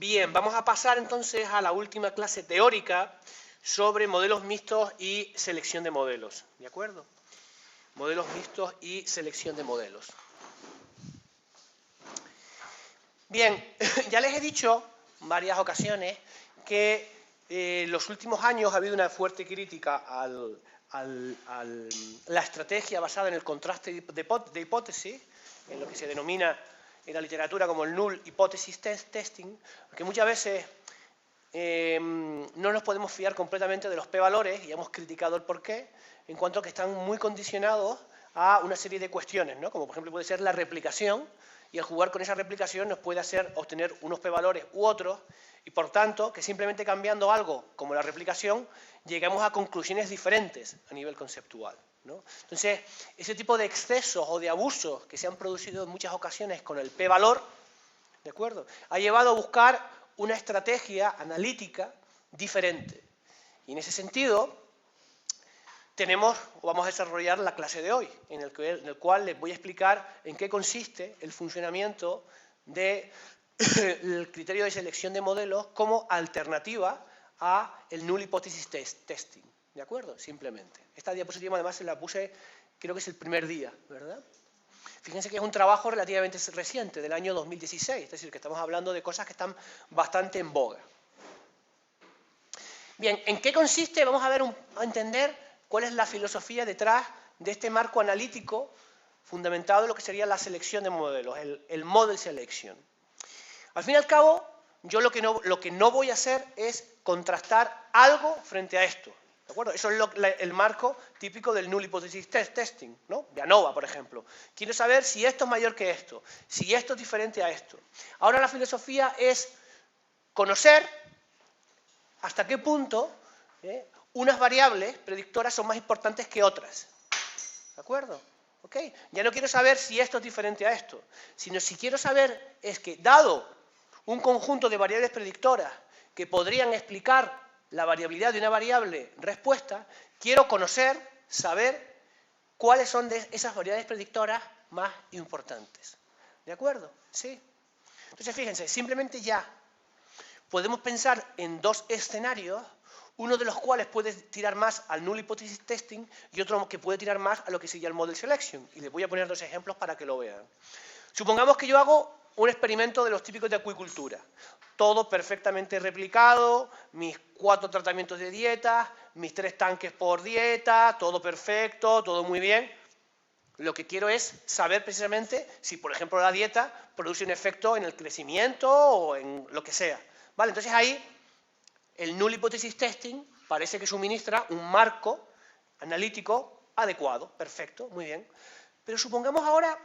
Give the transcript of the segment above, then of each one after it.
Bien, vamos a pasar entonces a la última clase teórica sobre modelos mixtos y selección de modelos, ¿de acuerdo? Modelos mixtos y selección de modelos. Bien, ya les he dicho en varias ocasiones que en los últimos años ha habido una fuerte crítica a la estrategia basada en el contraste de hipótesis, en lo que se denomina en la literatura como el null hypothesis testing, porque muchas veces no nos podemos fiar completamente de los p-valores, y hemos criticado el porqué, en cuanto a que están muy condicionados a una serie de cuestiones, ¿no? Como por ejemplo puede ser la replicación, y al jugar con esa replicación nos puede hacer obtener unos p-valores u otros, y por tanto que simplemente cambiando algo como la replicación llegamos a conclusiones diferentes a nivel conceptual, ¿no? Entonces, ese tipo de excesos o de abusos que se han producido en muchas ocasiones con el p-valor, ¿de acuerdo?, ha llevado a buscar una estrategia analítica diferente. Y en ese sentido, vamos a desarrollar la clase de hoy, en el cual les voy a explicar en qué consiste el funcionamiento del criterio de selección de modelos como alternativa a el null hypothesis testing, ¿de acuerdo? Simplemente. Esta diapositiva además se la puse, creo que es el primer día, ¿verdad? Fíjense que es un trabajo relativamente reciente, del año 2016, es decir, que estamos hablando de cosas que están bastante en boga. Bien, ¿en qué consiste? Vamos a entender cuál es la filosofía detrás de este marco analítico fundamentado en lo que sería la selección de modelos, el model selection. Al fin y al cabo, yo lo que no voy a hacer es contrastar algo frente a esto, ¿de acuerdo? Eso es el marco típico del null hypothesis testing, ¿no? De ANOVA, por ejemplo. Quiero saber si esto es mayor que esto, si esto es diferente a esto. Ahora la filosofía es conocer hasta qué punto unas variables predictoras son más importantes que otras, ¿de acuerdo? ¿Ok? Ya no quiero saber si esto es diferente a esto, sino si quiero saber es que, dado un conjunto de variables predictoras que podrían explicar la variabilidad de una variable respuesta, quiero saber cuáles son de esas variables predictoras más importantes. ¿De acuerdo? ¿Sí? Entonces, fíjense, simplemente ya podemos pensar en dos escenarios, uno de los cuales puede tirar más al null hypothesis testing y otro que puede tirar más a lo que sería el model selection. Y les voy a poner dos ejemplos para que lo vean. Supongamos que yo hago un experimento de los típicos de acuicultura. Todo perfectamente replicado, mis 4 tratamientos de dieta, mis 3 tanques por dieta, todo perfecto, todo muy bien. Lo que quiero es saber precisamente si, por ejemplo, la dieta produce un efecto en el crecimiento o en lo que sea. ¿Vale? Entonces ahí el null hypothesis testing parece que suministra un marco analítico adecuado, perfecto, muy bien. Pero supongamos ahora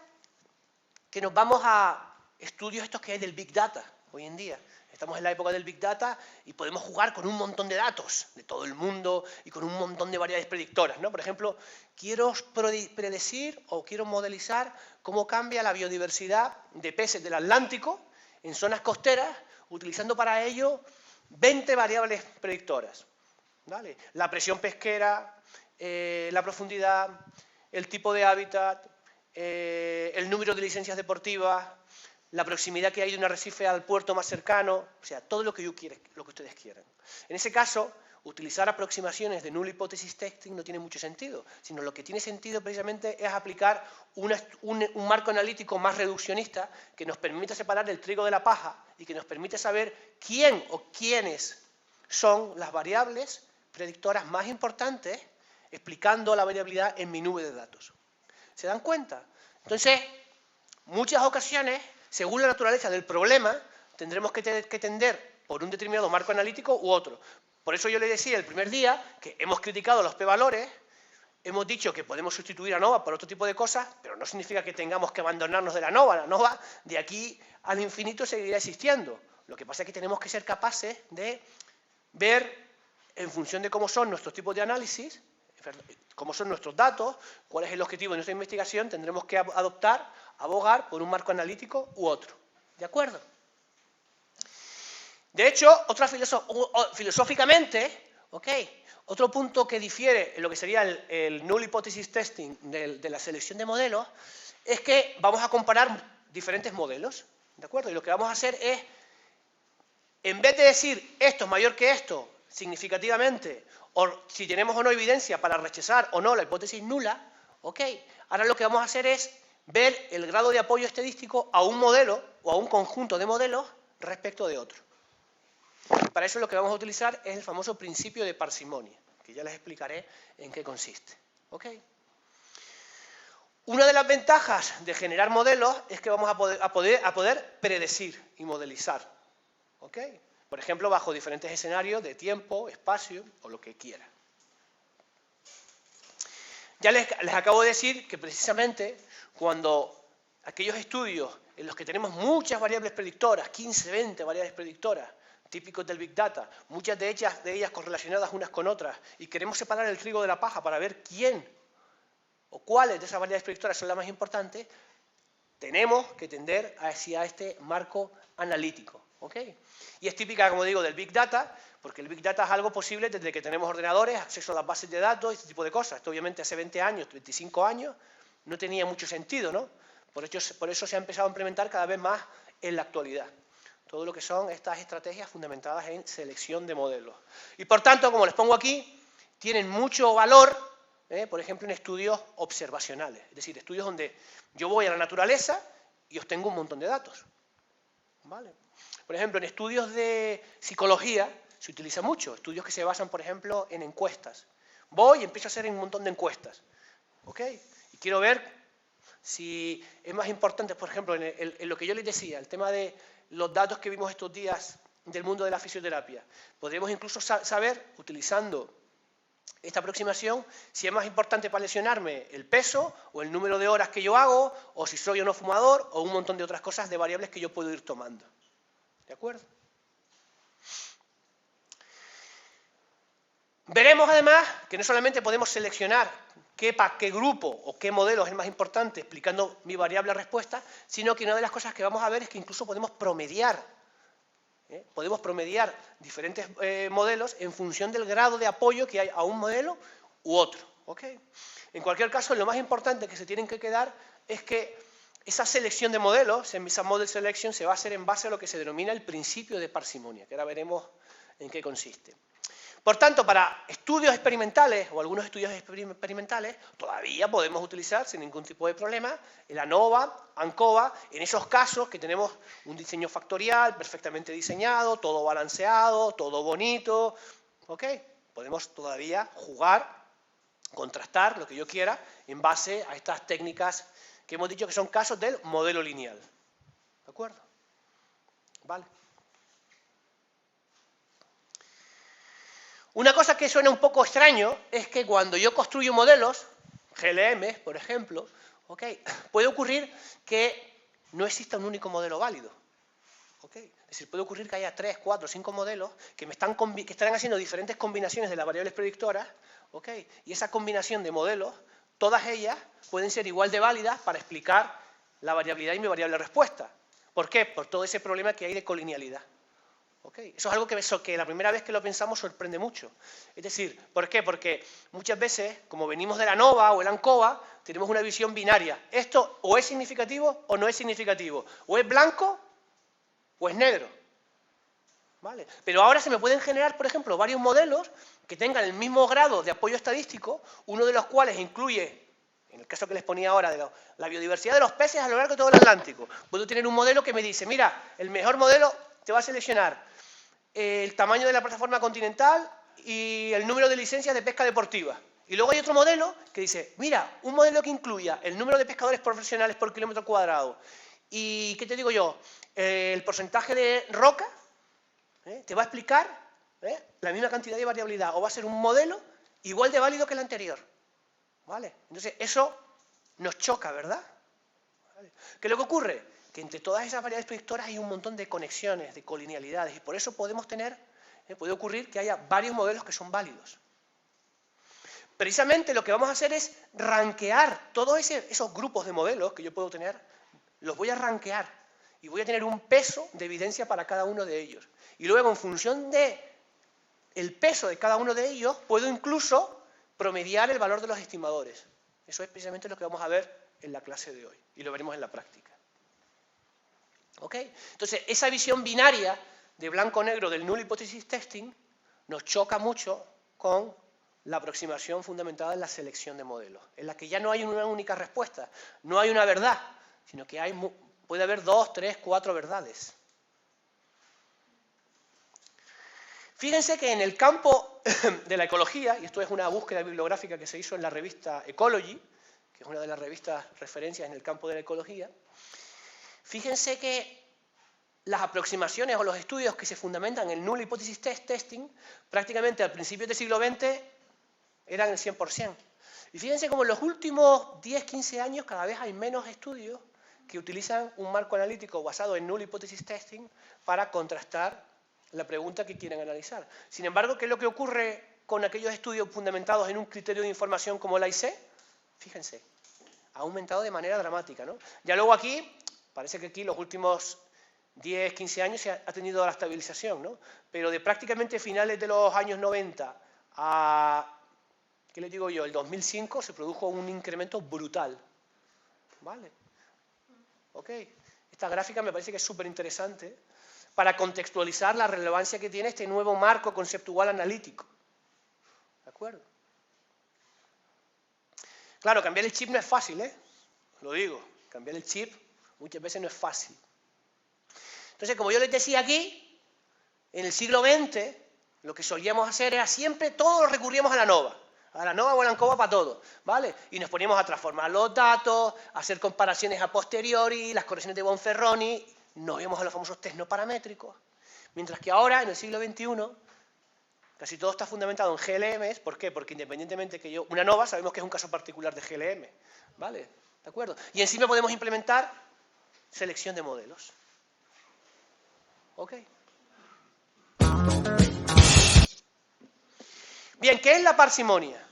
que nos vamos a estudios estos que hay del Big Data hoy en día. Estamos en la época del Big Data y podemos jugar con un montón de datos de todo el mundo y con un montón de variables predictoras, ¿no? Por ejemplo, quiero predecir o quiero modelizar cómo cambia la biodiversidad de peces del Atlántico en zonas costeras, utilizando para ello 20 variables predictoras, ¿vale? La presión pesquera, la profundidad, el tipo de hábitat, el número de licencias deportivas, la proximidad que hay de un arrecife al puerto más cercano, o sea, todo lo que ustedes quieran. En ese caso, utilizar aproximaciones de null hypothesis testing no tiene mucho sentido, sino lo que tiene sentido precisamente es aplicar un marco analítico más reduccionista que nos permita separar el trigo de la paja y que nos permite saber quién o quiénes son las variables predictoras más importantes, explicando la variabilidad en mi nube de datos. ¿Se dan cuenta? Entonces, muchas ocasiones, según la naturaleza del problema, tendremos que tender por un determinado marco analítico u otro. Por eso yo le decía el primer día que hemos criticado los p-valores, hemos dicho que podemos sustituir a ANOVA por otro tipo de cosas, pero no significa que tengamos que abandonarnos de la ANOVA. La ANOVA de aquí al infinito seguirá existiendo. Lo que pasa es que tenemos que ser capaces de ver, en función de cómo son nuestros tipos de análisis, cómo son nuestros datos, cuál es el objetivo de nuestra investigación, tendremos que abogar por un marco analítico u otro. ¿De acuerdo? De hecho, filosóficamente, otro punto que difiere en lo que sería el null hypothesis testing de la selección de modelos es que vamos a comparar diferentes modelos, ¿de acuerdo? Y lo que vamos a hacer es en vez de decir esto es mayor que esto, significativamente, o si tenemos o no evidencia para rechazar o no la hipótesis nula, ok, ahora lo que vamos a hacer es ver el grado de apoyo estadístico a un modelo o a un conjunto de modelos respecto de otro. Para eso lo que vamos a utilizar es el famoso principio de parsimonia, que ya les explicaré en qué consiste. ¿Ok? Una de las ventajas de generar modelos es que vamos a poder predecir y modelizar. ¿Ok? Por ejemplo, bajo diferentes escenarios de tiempo, espacio o lo que quiera. Ya les acabo de decir que precisamente cuando aquellos estudios en los que tenemos muchas variables predictoras, 15, 20 variables predictoras, típicos del Big Data, muchas de ellas correlacionadas unas con otras, y queremos separar el trigo de la paja para ver quién o cuáles de esas variables predictoras son las más importantes, tenemos que tender hacia este marco analítico. ¿Ok? Y es típica, como digo, del Big Data, porque el Big Data es algo posible desde que tenemos ordenadores, acceso a las bases de datos, este tipo de cosas. Esto obviamente hace 20 años, 25 años, no tenía mucho sentido, ¿no? Por eso se ha empezado a implementar cada vez más en la actualidad. Todo lo que son estas estrategias fundamentadas en selección de modelos. Y por tanto, como les pongo aquí, tienen mucho valor, por ejemplo, en estudios observacionales. Es decir, estudios donde yo voy a la naturaleza y obtengo un montón de datos. ¿Vale? Por ejemplo, en estudios de psicología se utiliza mucho, estudios que se basan, por ejemplo, en encuestas. Voy y empiezo a hacer un montón de encuestas. ¿Ok? Y quiero ver si es más importante, por ejemplo, en lo que yo les decía, el tema de los datos que vimos estos días del mundo de la fisioterapia. Podríamos incluso saber, utilizando esta aproximación, si es más importante para lesionarme el peso o el número de horas que yo hago, o si soy o no fumador, o un montón de otras cosas de variables que yo puedo ir tomando. ¿De acuerdo? Veremos además que no solamente podemos seleccionar qué grupo o qué modelo es el más importante explicando mi variable respuesta, sino que una de las cosas que vamos a ver es que incluso podemos promediar. Podemos promediar diferentes modelos en función del grado de apoyo que hay a un modelo u otro. ¿Ok? En cualquier caso, lo más importante que se tienen que quedar es que esa selección de modelos, esa model selection, se va a hacer en base a lo que se denomina el principio de parsimonia, que ahora veremos en qué consiste. Por tanto, para estudios experimentales o algunos estudios experimentales, todavía podemos utilizar sin ningún tipo de problema el ANOVA, ANCOVA, en esos casos que tenemos un diseño factorial perfectamente diseñado, todo balanceado, todo bonito. ¿Ok? Podemos todavía jugar, contrastar lo que yo quiera en base a estas técnicas que hemos dicho que son casos del modelo lineal. ¿De acuerdo? Vale. Una cosa que suena un poco extraño es que cuando yo construyo modelos, GLM, por ejemplo, ¿okay? Puede ocurrir que no exista un único modelo válido. ¿Okay? Es decir, puede ocurrir que haya 3, 4, 5 modelos que estarán haciendo diferentes combinaciones de las variables predictoras, ¿okay? Y esa combinación de modelos, todas ellas pueden ser igual de válidas para explicar la variabilidad y mi variable respuesta. ¿Por qué? Por todo ese problema que hay de colinealidad. ¿Okay? Eso es algo que la primera vez que lo pensamos sorprende mucho. Es decir, ¿por qué? Porque muchas veces, como venimos de la ANOVA o el ANCOVA, tenemos una visión binaria. Esto o es significativo o no es significativo. O es blanco o es negro. ¿Vale? Pero ahora se me pueden generar, por ejemplo, varios modelos que tengan el mismo grado de apoyo estadístico, uno de los cuales incluye, en el caso que les ponía ahora, de la biodiversidad de los peces a lo largo de todo el Atlántico. Puedo tener un modelo que me dice, mira, el mejor modelo te va a seleccionar el tamaño de la plataforma continental y el número de licencias de pesca deportiva. Y luego hay otro modelo que dice, mira, un modelo que incluya el número de pescadores profesionales por kilómetro cuadrado y, ¿qué te digo yo?, el porcentaje de roca, te va a explicar la misma cantidad de variabilidad, o va a ser un modelo igual de válido que el anterior. ¿Vale? Entonces, eso nos choca, ¿verdad? ¿Vale? ¿Qué es lo que ocurre? Que entre todas esas variables predictoras hay un montón de conexiones, de colinealidades, y por eso podemos tener, puede ocurrir que haya varios modelos que son válidos. Precisamente lo que vamos a hacer es rankear todos esos grupos de modelos que yo puedo tener, los voy a rankear, y voy a tener un peso de evidencia para cada uno de ellos. Y luego, en función del peso de cada uno de ellos, puedo incluso promediar el valor de los estimadores. Eso es precisamente lo que vamos a ver en la clase de hoy, y lo veremos en la práctica. ¿Ok? Entonces, esa visión binaria de blanco-negro del null hypothesis testing nos choca mucho con la aproximación fundamentada en la selección de modelos, en la que ya no hay una única respuesta, no hay una verdad, sino que puede haber 2, 3, 4 verdades. Fíjense que en el campo de la ecología, y esto es una búsqueda bibliográfica que se hizo en la revista Ecology, que es una de las revistas referencias en el campo de la ecología, fíjense que las aproximaciones o los estudios que se fundamentan en el null hypothesis testing, prácticamente al principio del siglo XX, eran el 100%. Y fíjense como en los últimos 10, 15 años cada vez hay menos estudios que utilizan un marco analítico basado en null hypothesis testing para contrastar la pregunta que quieren analizar. Sin embargo, ¿qué es lo que ocurre con aquellos estudios fundamentados en un criterio de información como el AIC? Fíjense, ha aumentado de manera dramática, ¿no? Ya luego aquí, parece que aquí los últimos 10, 15 años se ha tenido la estabilización, ¿no? Pero de prácticamente finales de los años 90 a, ¿qué les digo yo?, el 2005 se produjo un incremento brutal, ¿vale? Ok, esta gráfica me parece que es súper interesante para contextualizar la relevancia que tiene este nuevo marco conceptual analítico. ¿De acuerdo? Claro, cambiar el chip no es fácil, ¿eh? Lo digo, cambiar el chip muchas veces no es fácil. Entonces, como yo les decía aquí, en el siglo XX, lo que solíamos hacer era siempre, todos recurríamos a la NOVA. A la NOVA o a la ANCOVA para todo, ¿vale? Y nos poníamos a transformar los datos, a hacer comparaciones a posteriori, las correcciones de Bonferroni, nos íbamos a los famosos test no paramétricos. Mientras que ahora, en el siglo XXI, casi todo está fundamentado en GLMs. ¿Por qué? Porque independientemente que una NOVA sabemos que es un caso particular de GLM, ¿vale? ¿De acuerdo? Y encima podemos implementar selección de modelos. ¿Ok? Bien, ¿qué es la parsimonia?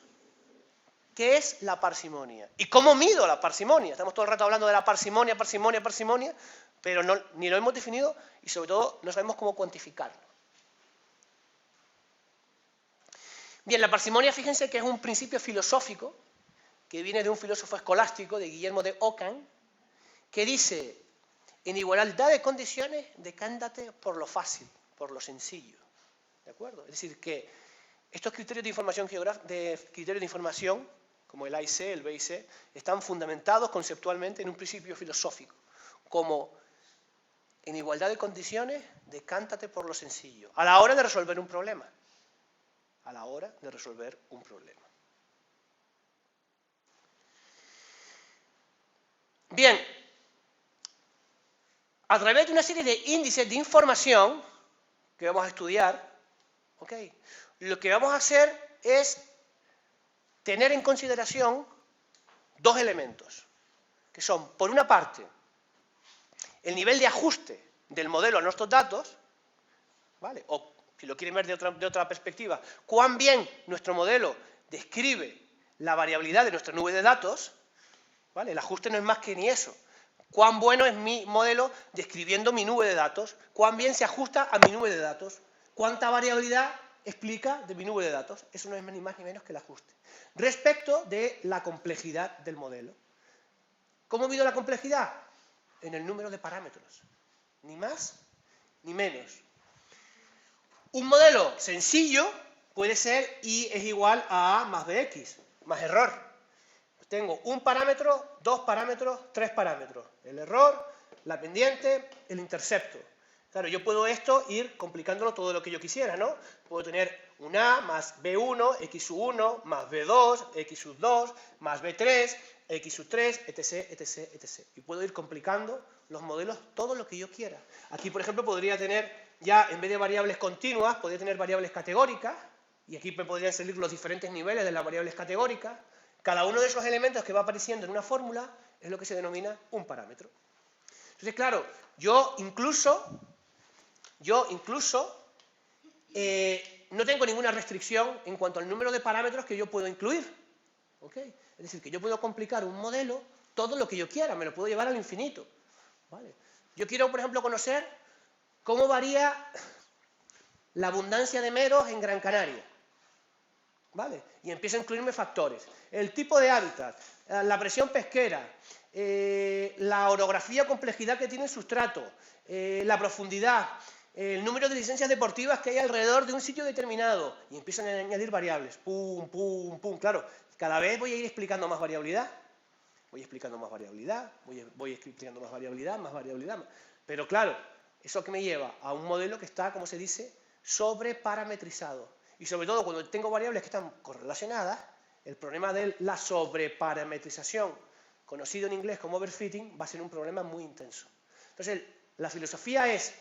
¿Qué es la parsimonia? ¿Y cómo mido la parsimonia? Estamos todo el rato hablando de la parsimonia, pero ni lo hemos definido y sobre todo no sabemos cómo cuantificarlo. Bien, la parsimonia, fíjense que es un principio filosófico que viene de un filósofo escolástico, de Guillermo de Ockham, que dice: en igualdad de condiciones, decántate por lo fácil, por lo sencillo. ¿De acuerdo? Es decir, que estos criterios de información, como el AIC, el BIC, están fundamentados conceptualmente en un principio filosófico, como en igualdad de condiciones, decántate por lo sencillo, a la hora de resolver un problema. A la hora de resolver un problema. Bien, a través de una serie de índices de información que vamos a estudiar, ¿ok?, lo que vamos a hacer es tener en consideración dos elementos, que son, por una parte, el nivel de ajuste del modelo a nuestros datos, ¿vale? O, si lo quieren ver de otra perspectiva, cuán bien nuestro modelo describe la variabilidad de nuestra nube de datos, ¿vale? El ajuste no es más que ni eso. Cuán bueno es mi modelo describiendo mi nube de datos, cuán bien se ajusta a mi nube de datos, cuánta variabilidad explica de mi nube de datos. Eso no es ni más ni menos que el ajuste. Respecto de la complejidad del modelo. ¿Cómo mido la complejidad? En el número de parámetros. Ni más ni menos. Un modelo sencillo puede ser y es igual a A más BX, más error. Tengo un parámetro, dos parámetros, tres parámetros. El error, la pendiente, el intercepto. Claro, yo puedo esto ir complicándolo todo lo que yo quisiera, ¿no? Puedo tener un A más B1, X1, más B2, X2, más B3, X3, etc., etc., etc. Y puedo ir complicando los modelos todo lo que yo quiera. Aquí, por ejemplo, podría tener ya, en vez de variables continuas, podría tener variables categóricas, y aquí me podrían salir los diferentes niveles de las variables categóricas. Cada uno de esos elementos que va apareciendo en una fórmula es lo que se denomina un parámetro. Entonces, claro, yo incluso no tengo ninguna restricción en cuanto al número de parámetros que yo puedo incluir. ¿Okay? Es decir, que yo puedo complicar un modelo todo lo que yo quiera, me lo puedo llevar al infinito. ¿Vale? Yo quiero, por ejemplo, conocer cómo varía la abundancia de meros en Gran Canaria. ¿Vale? Y empiezo a incluirme factores. El tipo de hábitat, la presión pesquera, la orografía o complejidad que tiene el sustrato, la profundidad, el número de licencias deportivas que hay alrededor de un sitio determinado. Y empiezan a añadir variables. Pum, pum, pum. Claro, cada vez voy a ir explicando más variabilidad. Voy explicando más variabilidad. Voy explicando más variabilidad, más variabilidad. Pero claro, ¿eso que me lleva? A un modelo que está, como se dice, sobreparametrizado. Y sobre todo cuando tengo variables que están correlacionadas, el problema de la sobreparametrización, conocido en inglés como overfitting, va a ser un problema muy intenso. Entonces, la filosofía es,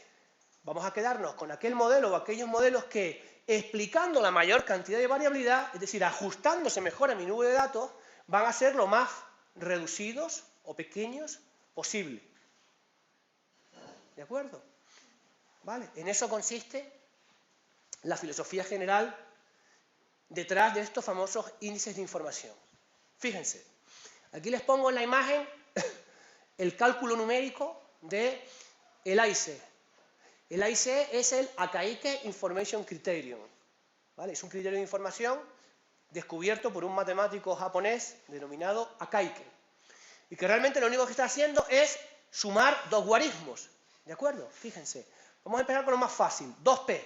vamos a quedarnos con aquel modelo o aquellos modelos que, explicando la mayor cantidad de variabilidad, es decir, ajustándose mejor a mi nube de datos, van a ser lo más reducidos o pequeños posible. ¿De acuerdo? ¿Vale? En eso consiste la filosofía general detrás de estos famosos índices de información. Fíjense, aquí les pongo en la imagen el cálculo numérico del AIC. El AIC es el Akaike Information Criterion. ¿Vale? Es un criterio de información descubierto por un matemático japonés denominado Akaike. Y que realmente lo único que está haciendo es sumar dos guarismos. ¿De acuerdo? Fíjense. Vamos a empezar con lo más fácil. 2P.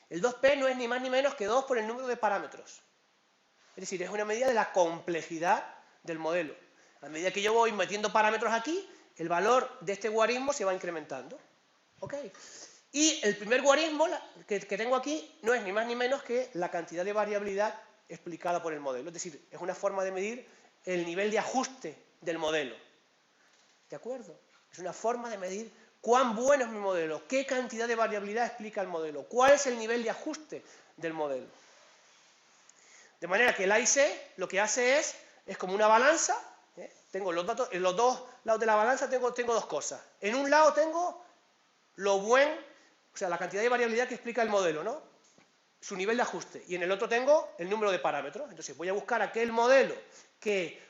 El 2P no es ni más ni menos que 2 por el número de parámetros. Es decir, es una medida de la complejidad del modelo. A medida que yo voy metiendo parámetros aquí, el valor de este guarismo se va incrementando. ¿Ok? Y el primer guarismo que tengo aquí no es ni más ni menos que la cantidad de variabilidad explicada por el modelo. Es decir, es una forma de medir el nivel de ajuste del modelo. ¿De acuerdo? Es una forma de medir cuán bueno es mi modelo, qué cantidad de variabilidad explica el modelo, cuál es el nivel de ajuste del modelo. De manera que el AIC lo que hace es como una balanza. Tengo los datos, en los dos lados de la balanza tengo dos cosas. En un lado tengo o sea, la cantidad de variabilidad que explica el modelo, ¿no? Su nivel de ajuste. Y en el otro tengo el número de parámetros. Entonces voy a buscar aquel modelo que,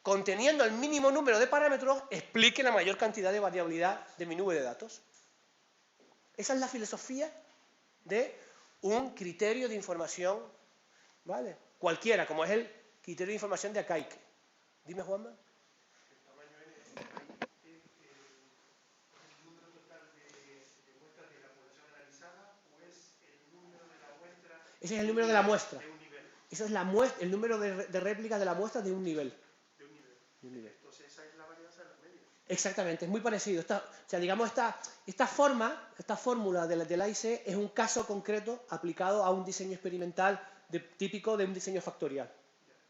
conteniendo el mínimo número de parámetros, explique la mayor cantidad de variabilidad de mi nube de datos. Esa es la filosofía de un criterio de información, ¿vale? Cualquiera, como es el criterio de información de Akaike. Dime, Juanma. ¿El tamaño N es el número total de muestras de la población analizada o es el número de la muestra? Ese es el número de la muestra. De un nivel. Eso es el número de réplicas de la muestra de un nivel. De un nivel. Entonces esa es la varianza de las medias. Exactamente, es muy parecido. O sea, digamos, esta fórmula del AIC es un caso concreto aplicado a un diseño experimental típico de un diseño factorial.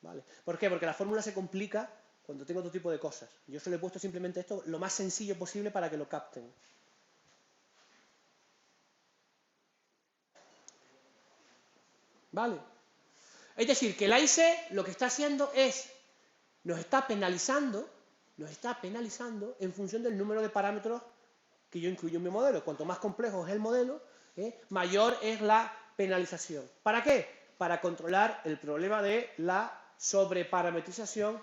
¿Vale? ¿Por qué? Porque la fórmula se complica cuando tengo otro tipo de cosas. Yo solo he puesto simplemente esto lo más sencillo posible para que lo capten. ¿Vale? Es decir, que el AIC lo que está haciendo es, nos está penalizando en función del número de parámetros que yo incluyo en mi modelo. Cuanto más complejo es el modelo, mayor es la penalización. ¿Para qué? Para controlar el problema de la sobreparametrización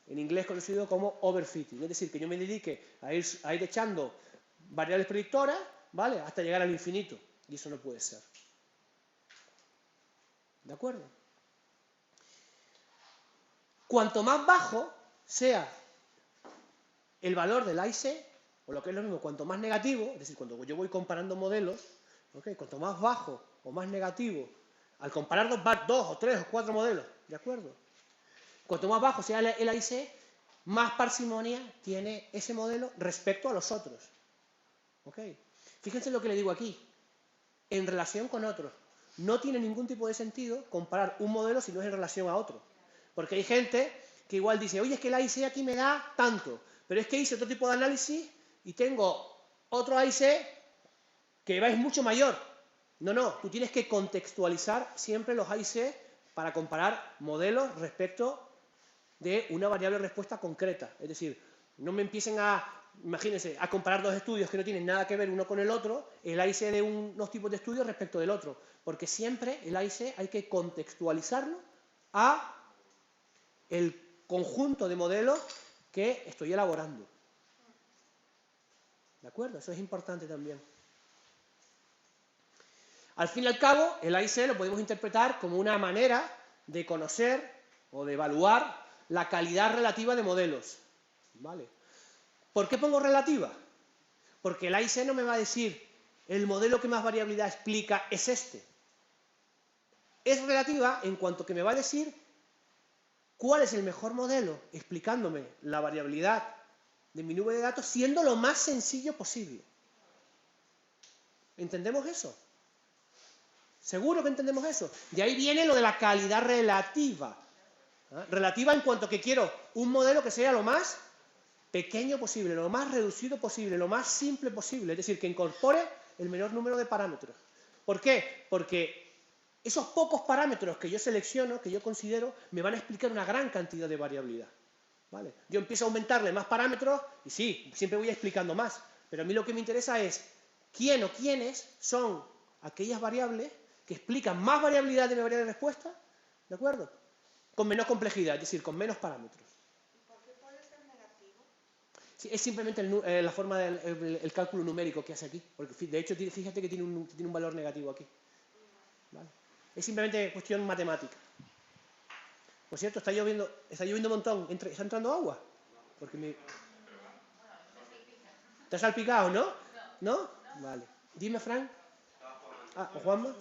en inglés conocido como overfitting. Es decir, que yo me dedique a ir echando variables predictoras, ¿vale? Hasta llegar al infinito. Y eso no puede ser. ¿De acuerdo? Cuanto más bajo sea el valor del AIC, o lo que es lo mismo, cuanto más negativo, es decir, cuando yo voy comparando modelos, ¿okay? Cuanto más bajo o más negativo, al comparar dos o tres o cuatro modelos, ¿de acuerdo? Cuanto más bajo sea el AIC, más parsimonia tiene ese modelo respecto a los otros. ¿Ok? Fíjense lo que le digo aquí. En relación con otros. No tiene ningún tipo de sentido comparar un modelo si no es en relación a otro. Porque hay gente que igual dice, oye, es que el AIC aquí me da tanto, pero es que hice otro tipo de análisis y tengo otro AIC que es mucho mayor. No, tú tienes que contextualizar siempre los AIC para comparar modelos respecto de una variable respuesta concreta. Es decir, no me empiecen imagínense, a comparar dos estudios que no tienen nada que ver uno con el otro, el AIC de unos tipos de estudios respecto del otro. Porque siempre el AIC hay que contextualizarlo a el conjunto de modelos que estoy elaborando. ¿De acuerdo? Eso es importante también. Al fin y al cabo, el AIC lo podemos interpretar como una manera de conocer o de evaluar la calidad relativa de modelos. ¿Vale? ¿Por qué pongo relativa? Porque el AIC no me va a decir el modelo que más variabilidad explica es este. Es relativa en cuanto que me va a decir cuál es el mejor modelo, explicándome la variabilidad de mi nube de datos, siendo lo más sencillo posible. ¿Entendemos eso? ¿Seguro que entendemos eso? De ahí viene lo de la calidad relativa. Relativa en cuanto que quiero un modelo que sea lo más pequeño posible, lo más reducido posible, lo más simple posible. Es decir, que incorpore el menor número de parámetros. ¿Por qué? Porque esos pocos parámetros que yo selecciono, que yo considero, me van a explicar una gran cantidad de variabilidad. ¿Vale? Yo empiezo a aumentarle más parámetros y sí, siempre voy explicando más. Pero a mí lo que me interesa es quién o quiénes son aquellas variables que explican más variabilidad de mi variable de respuesta, ¿de acuerdo? Con menos complejidad, es decir, con menos parámetros. ¿Y por qué puede ser negativo? Sí, es simplemente la forma del cálculo numérico que hace aquí. Porque de hecho, fíjate que tiene un valor negativo aquí. ¿Vale? Es simplemente cuestión matemática. Por cierto, está lloviendo un montón. ¿Está entrando agua? Porque me... ¿Te has salpicado, no? ¿No? Vale. Dime, Frank. Ah, ¿o Juanma?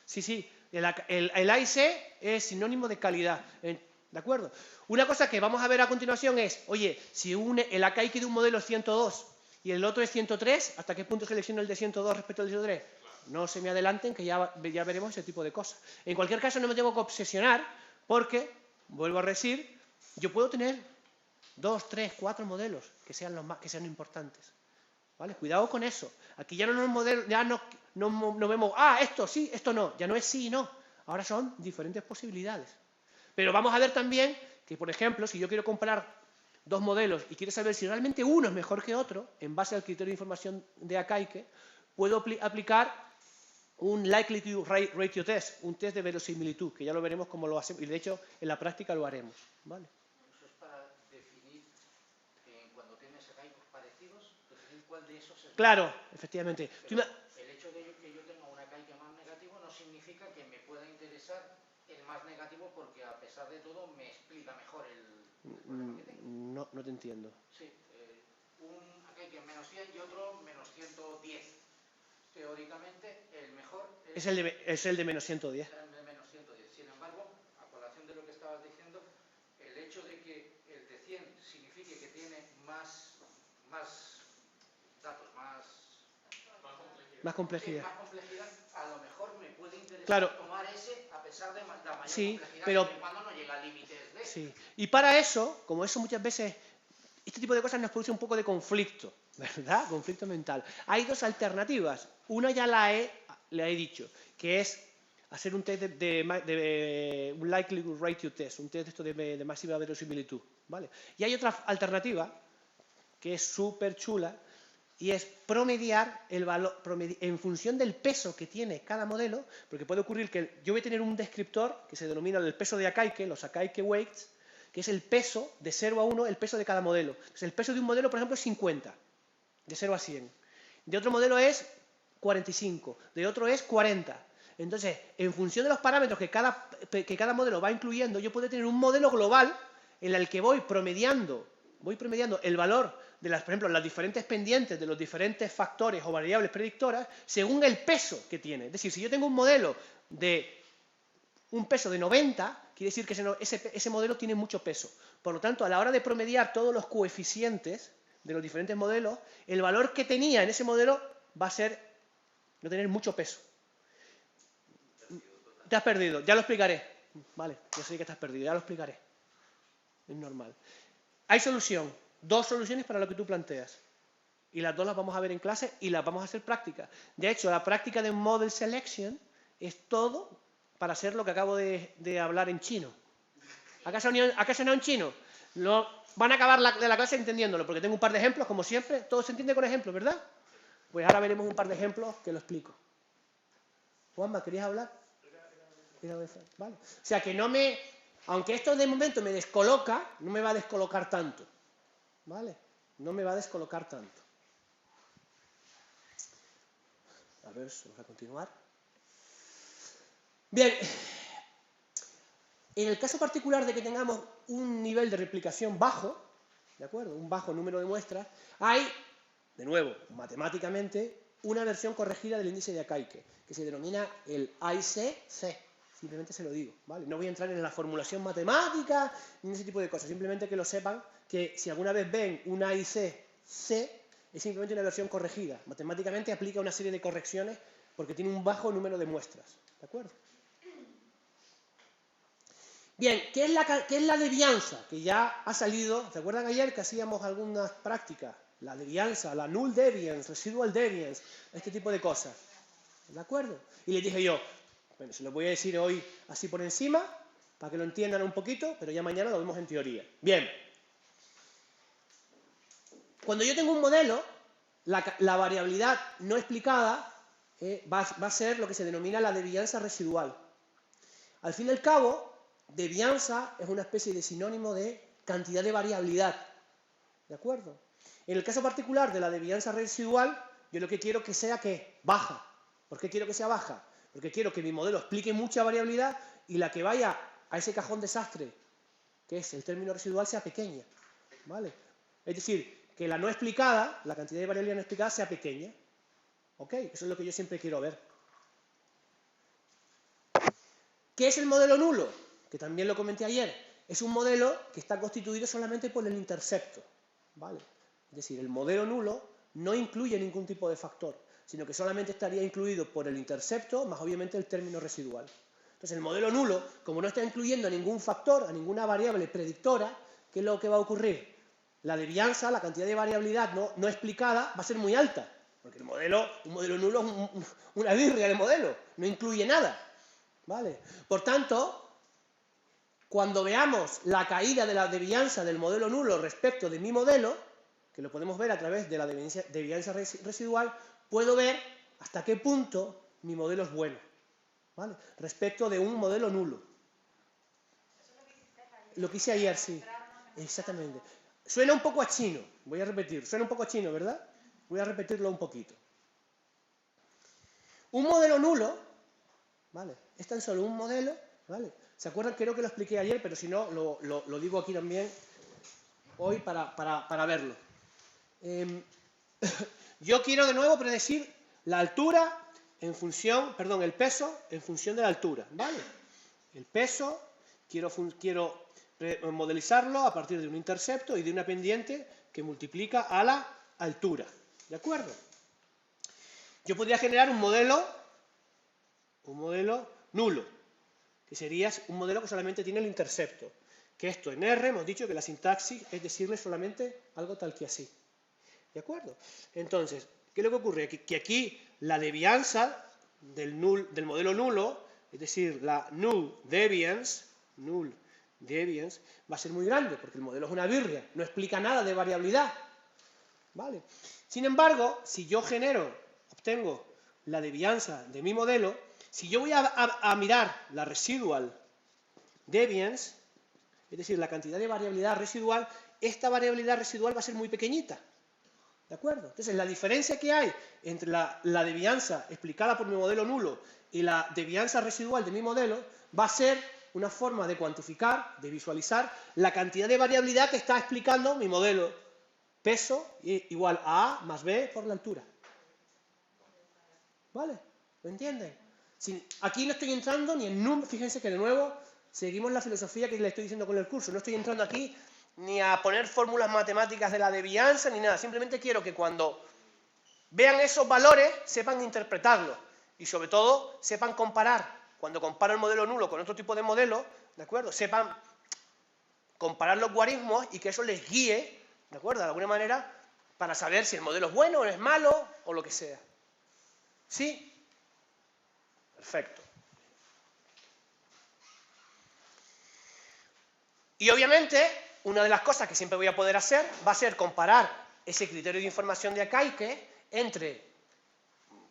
Sí, sí. El AIC es sinónimo de calidad. ¿De acuerdo? Una cosa que vamos a ver a continuación es, oye, si el AKI de un modelo es 102 y el otro es 103, ¿hasta qué punto selecciono el de 102 respecto al de 103? No se me adelanten, que ya veremos ese tipo de cosas. En cualquier caso, no me tengo que obsesionar porque, vuelvo a decir, yo puedo tener 2, 3, 4 modelos que sean importantes. ¿Vale? Cuidado con eso. Aquí ya no vemos, esto sí, esto no. Ya no es sí y no. Ahora son diferentes posibilidades. Pero vamos a ver también que, por ejemplo, si yo quiero comparar dos modelos y quiero saber si realmente uno es mejor que otro, en base al criterio de información de Akaike, puedo aplicar un likelihood ratio test, un test de verosimilitud, que ya lo veremos cómo lo hacemos, y de hecho en la práctica lo haremos. ¿Vale? Eso es para definir, cuando tienes Akaikos parecidos, definir cuál de esos es. Claro, efectivamente. Pero el hecho de que yo tenga un Akaike más negativo no significa que me pueda interesar el más negativo, porque a pesar de todo me explica mejor el problema que tengo. No te entiendo. Sí, un Akaike menos 100 y otro menos 110. Teóricamente, el mejor es el de menos 110. El de menos 110. Sin embargo, a colación de lo que estabas diciendo, el hecho de que el de 100 signifique que tiene más datos, más complejidad. Más complejidad, a lo mejor me puede interesar, claro, tomar ese a pesar de la mayor sí, complejidad, pero cuando no llega a límites de... Sí. Y para eso, como eso muchas veces, este tipo de cosas nos produce un poco de conflicto, ¿verdad? Conflicto mental. Hay dos alternativas. Una ya la he dicho, que es hacer un test un likelihood ratio test, un test de esto de máxima verosimilitud, ¿vale? Y hay otra alternativa que es súper chula, y es promediar el valor en función del peso que tiene cada modelo, porque puede ocurrir que yo voy a tener un descriptor que se denomina el peso de Akaike, los Akaike weights, que es el peso de 0 a 1, el peso de cada modelo. Entonces, el peso de un modelo, por ejemplo, es 50, de 0 a 100. De otro modelo es 45, de otro es 40. Entonces, en función de los parámetros que cada modelo va incluyendo, yo puedo tener un modelo global en el que voy promediando el valor de por ejemplo, las diferentes pendientes de los diferentes factores o variables predictoras según el peso que tiene. Es decir, si yo tengo un modelo de un peso de 90, quiere decir que ese modelo tiene mucho peso. Por lo tanto, a la hora de promediar todos los coeficientes de los diferentes modelos, el valor que tenía en ese modelo va a tener mucho peso. Te has perdido, ya lo explicaré. Vale, yo sé que te has perdido, ya lo explicaré. Es normal. Hay solución. Dos soluciones para lo que tú planteas. Y las dos las vamos a ver en clase y las vamos a hacer prácticas. De hecho, la práctica de Model Selection es todo para hacer lo que acabo de hablar en chino. ¿Acá se ha sonado en chino? Van a acabar la clase entendiéndolo, porque tengo un par de ejemplos, como siempre. Todo se entiende con ejemplos, ¿verdad? Pues ahora veremos un par de ejemplos que lo explico. Juanma, ¿querías hablar? Vale. O sea, que aunque esto de momento me descoloca, no me va a descolocar tanto. ¿Vale? No me va a descolocar tanto. A ver, vamos a continuar. Bien. En el caso particular de que tengamos un nivel de replicación bajo, ¿de acuerdo? Un bajo número de muestras, hay, de nuevo, matemáticamente, una versión corregida del índice de Akaike, que se denomina el AIC-C. Simplemente se lo digo, ¿vale? No voy a entrar en la formulación matemática ni en ese tipo de cosas, simplemente que lo sepan, que si alguna vez ven un AIC-C, es simplemente una versión corregida. Matemáticamente aplica una serie de correcciones porque tiene un bajo número de muestras, ¿de acuerdo? Bien, ¿qué es la devianza? Que ya ha salido, ¿se acuerdan ayer que hacíamos algunas prácticas? La devianza, la null deviance, residual deviance, este tipo de cosas, ¿de acuerdo? Y les dije yo, bueno, se lo voy a decir hoy así por encima, para que lo entiendan un poquito, pero ya mañana lo vemos en teoría. Bien. Cuando yo tengo un modelo, la variabilidad no explicada va a ser lo que se denomina la devianza residual. Al fin y al cabo, devianza es una especie de sinónimo de cantidad de variabilidad. ¿De acuerdo? En el caso particular de la devianza residual, yo lo que quiero que sea que baja. ¿Por qué quiero que sea baja? Porque quiero que mi modelo explique mucha variabilidad y la que vaya a ese cajón desastre, que es el término residual, sea pequeña. ¿Vale? Es decir, que la no explicada, la cantidad de variabilidad no explicada, sea pequeña. ¿Ok? Eso es lo que yo siempre quiero ver. ¿Qué es el modelo nulo? Que también lo comenté ayer. Es un modelo que está constituido solamente por el intercepto. ¿Vale? Es decir, el modelo nulo no incluye ningún tipo de factor, sino que solamente estaría incluido por el intercepto, más obviamente el término residual. Entonces, el modelo nulo, como no está incluyendo a ningún factor, a ninguna variable predictora, ¿qué es lo que va a ocurrir? La devianza, la cantidad de variabilidad no explicada, va a ser muy alta, porque un modelo nulo es una birria de modelo, no incluye nada. ¿Vale? Por tanto, cuando veamos la caída de la devianza del modelo nulo respecto de mi modelo, que lo podemos ver a través de la devianza residual, puedo ver hasta qué punto mi modelo es bueno, ¿vale? Respecto de un modelo nulo. Lo que hice ayer, sí. Exactamente. Suena un poco a chino, voy a repetir. Suena un poco a chino, ¿verdad? Voy a repetirlo un poquito. Un modelo nulo, ¿vale? Es tan solo un modelo, ¿vale? ¿Se acuerdan? Creo que lo expliqué ayer, pero si no, lo digo aquí también hoy para verlo. Yo quiero de nuevo predecir la altura en función, perdón, el peso en función de la altura, ¿vale? El peso, quiero modelizarlo a partir de un intercepto y de una pendiente que multiplica a la altura, ¿de acuerdo? Yo podría generar un modelo nulo, que sería un modelo que solamente tiene el intercepto, que esto en R hemos dicho que la sintaxis es decirle solamente algo tal que así. ¿De acuerdo? Entonces, ¿qué es lo que ocurre? Que aquí la devianza del modelo nulo, es decir, la null deviance, va a ser muy grande, porque el modelo es una birria, no explica nada de variabilidad. ¿Vale? Sin embargo, si yo obtengo la devianza de mi modelo, si yo voy a mirar la residual deviance, es decir, la cantidad de variabilidad residual, esta variabilidad residual va a ser muy pequeñita. ¿De acuerdo? Entonces, la diferencia que hay entre la devianza explicada por mi modelo nulo y la devianza residual de mi modelo va a ser una forma de cuantificar, de visualizar la cantidad de variabilidad que está explicando mi modelo. Peso igual a A más B por la altura. ¿Vale? ¿Lo entienden? Aquí no estoy entrando ni en números, fíjense que de nuevo seguimos la filosofía que les estoy diciendo con el curso. No estoy entrando aquí ni a poner fórmulas matemáticas de la devianza ni nada. Simplemente quiero que cuando vean esos valores sepan interpretarlos y sobre todo sepan comparar. Cuando comparo el modelo nulo con otro tipo de modelo, ¿de acuerdo? Sepan comparar los guarismos y que eso les guíe, ¿de acuerdo? De alguna manera para saber si el modelo es bueno o es malo o lo que sea. ¿Sí? Perfecto. Y obviamente, una de las cosas que siempre voy a poder hacer va a ser comparar ese criterio de información de Akaike entre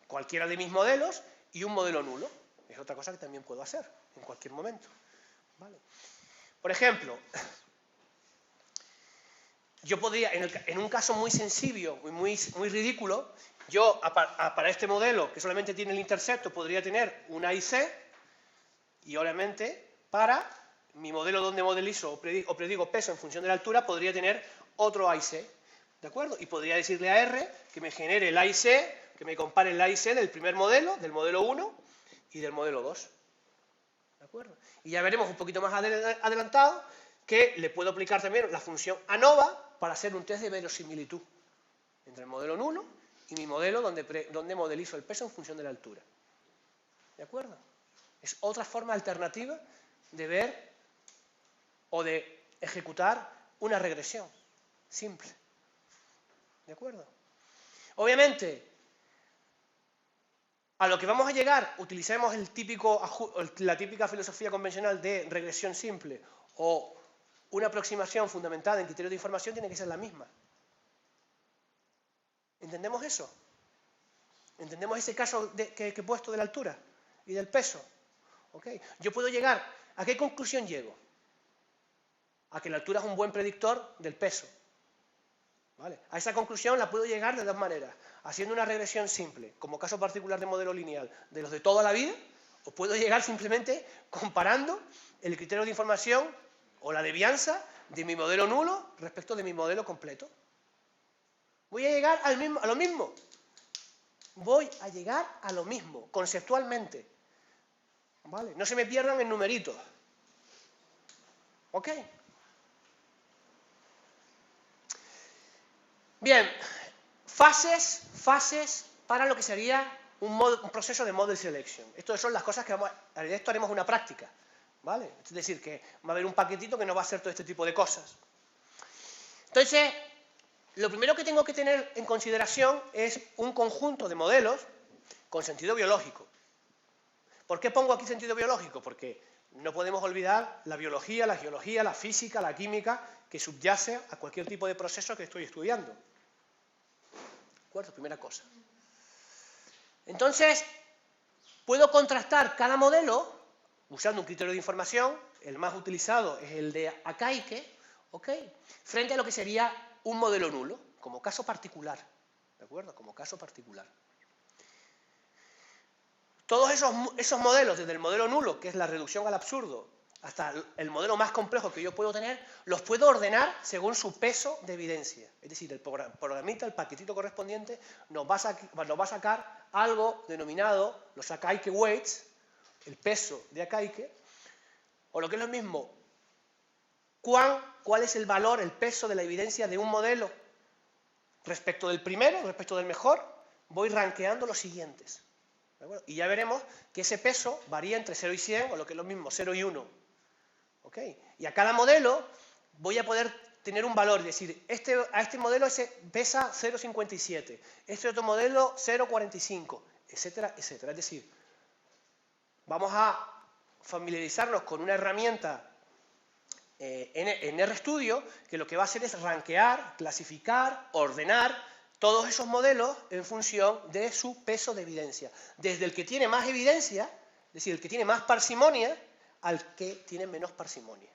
cualquiera de mis modelos y un modelo nulo. Es otra cosa que también puedo hacer en cualquier momento. ¿Vale? Por ejemplo, yo podría, en un caso muy sencillo, muy ridículo, yo para este modelo que solamente tiene el intercepto podría tener una IC y obviamente para mi modelo donde modelizo o predigo peso en función de la altura podría tener otro A y C, ¿de acuerdo? Y podría decirle a R que me genere el A y C, que me compare el A y C del primer modelo, del modelo 1 y del modelo 2, ¿de acuerdo? Y ya veremos un poquito más adelantado que le puedo aplicar también la función ANOVA para hacer un test de verosimilitud entre el modelo 1 y mi modelo donde modelizo el peso en función de la altura, ¿de acuerdo? Es otra forma alternativa de ver o de ejecutar una regresión simple. ¿De acuerdo? Obviamente, a lo que vamos a llegar, utilicemos la típica filosofía convencional de regresión simple o una aproximación fundamentada en criterios de información, tiene que ser la misma. ¿Entendemos eso? ¿Entendemos ese caso que he puesto de la altura y del peso? ¿Okay? Yo puedo llegar, ¿a qué conclusión llego? A que la altura es un buen predictor del peso. ¿Vale? A esa conclusión la puedo llegar de dos maneras. Haciendo una regresión simple, como caso particular de modelo lineal, de los de toda la vida, o puedo llegar simplemente comparando el criterio de información o la devianza de mi modelo nulo respecto de mi modelo completo. Voy a llegar a lo mismo. Voy a llegar a lo mismo, conceptualmente. ¿Vale? No se me pierdan en numeritos. ¿Ok? Bien, fases para lo que sería un proceso de model selection. Estas son las cosas que de esto haremos una práctica, ¿vale? Es decir, que va a haber un paquetito que nos va a hacer todo este tipo de cosas. Entonces, lo primero que tengo que tener en consideración es un conjunto de modelos con sentido biológico. ¿Por qué pongo aquí sentido biológico? Porque no podemos olvidar la biología, la geología, la física, la química, que subyace a cualquier tipo de proceso que estoy estudiando. ¿De acuerdo? Primera cosa. Entonces, puedo contrastar cada modelo usando un criterio de información, el más utilizado es el de Akaike, ¿ok? Frente a lo que sería un modelo nulo, como caso particular, ¿de acuerdo? Como caso particular. Todos esos modelos, desde el modelo nulo, que es la reducción al absurdo, hasta el modelo más complejo que yo puedo tener, los puedo ordenar según su peso de evidencia. Es decir, el programita, el paquetito correspondiente, nos va a sacar algo denominado los Akaike Weights, el peso de Akaike, o lo que es lo mismo, cuál es el valor, el peso de la evidencia de un modelo respecto del primero, respecto del mejor, voy rankeando los siguientes. ¿De acuerdo? Y ya veremos que ese peso varía entre 0 y 100, o lo que es lo mismo, 0 y 1. ¿Ok? Y a cada modelo voy a poder tener un valor, es decir, a este modelo pesa 0,57, este otro modelo 0,45, etcétera, etcétera. Es decir, vamos a familiarizarnos con una herramienta en RStudio que lo que va a hacer es rankear, clasificar, ordenar todos esos modelos en función de su peso de evidencia. Desde el que tiene más evidencia, es decir, el que tiene más parsimonia, al que tiene menos parsimonia.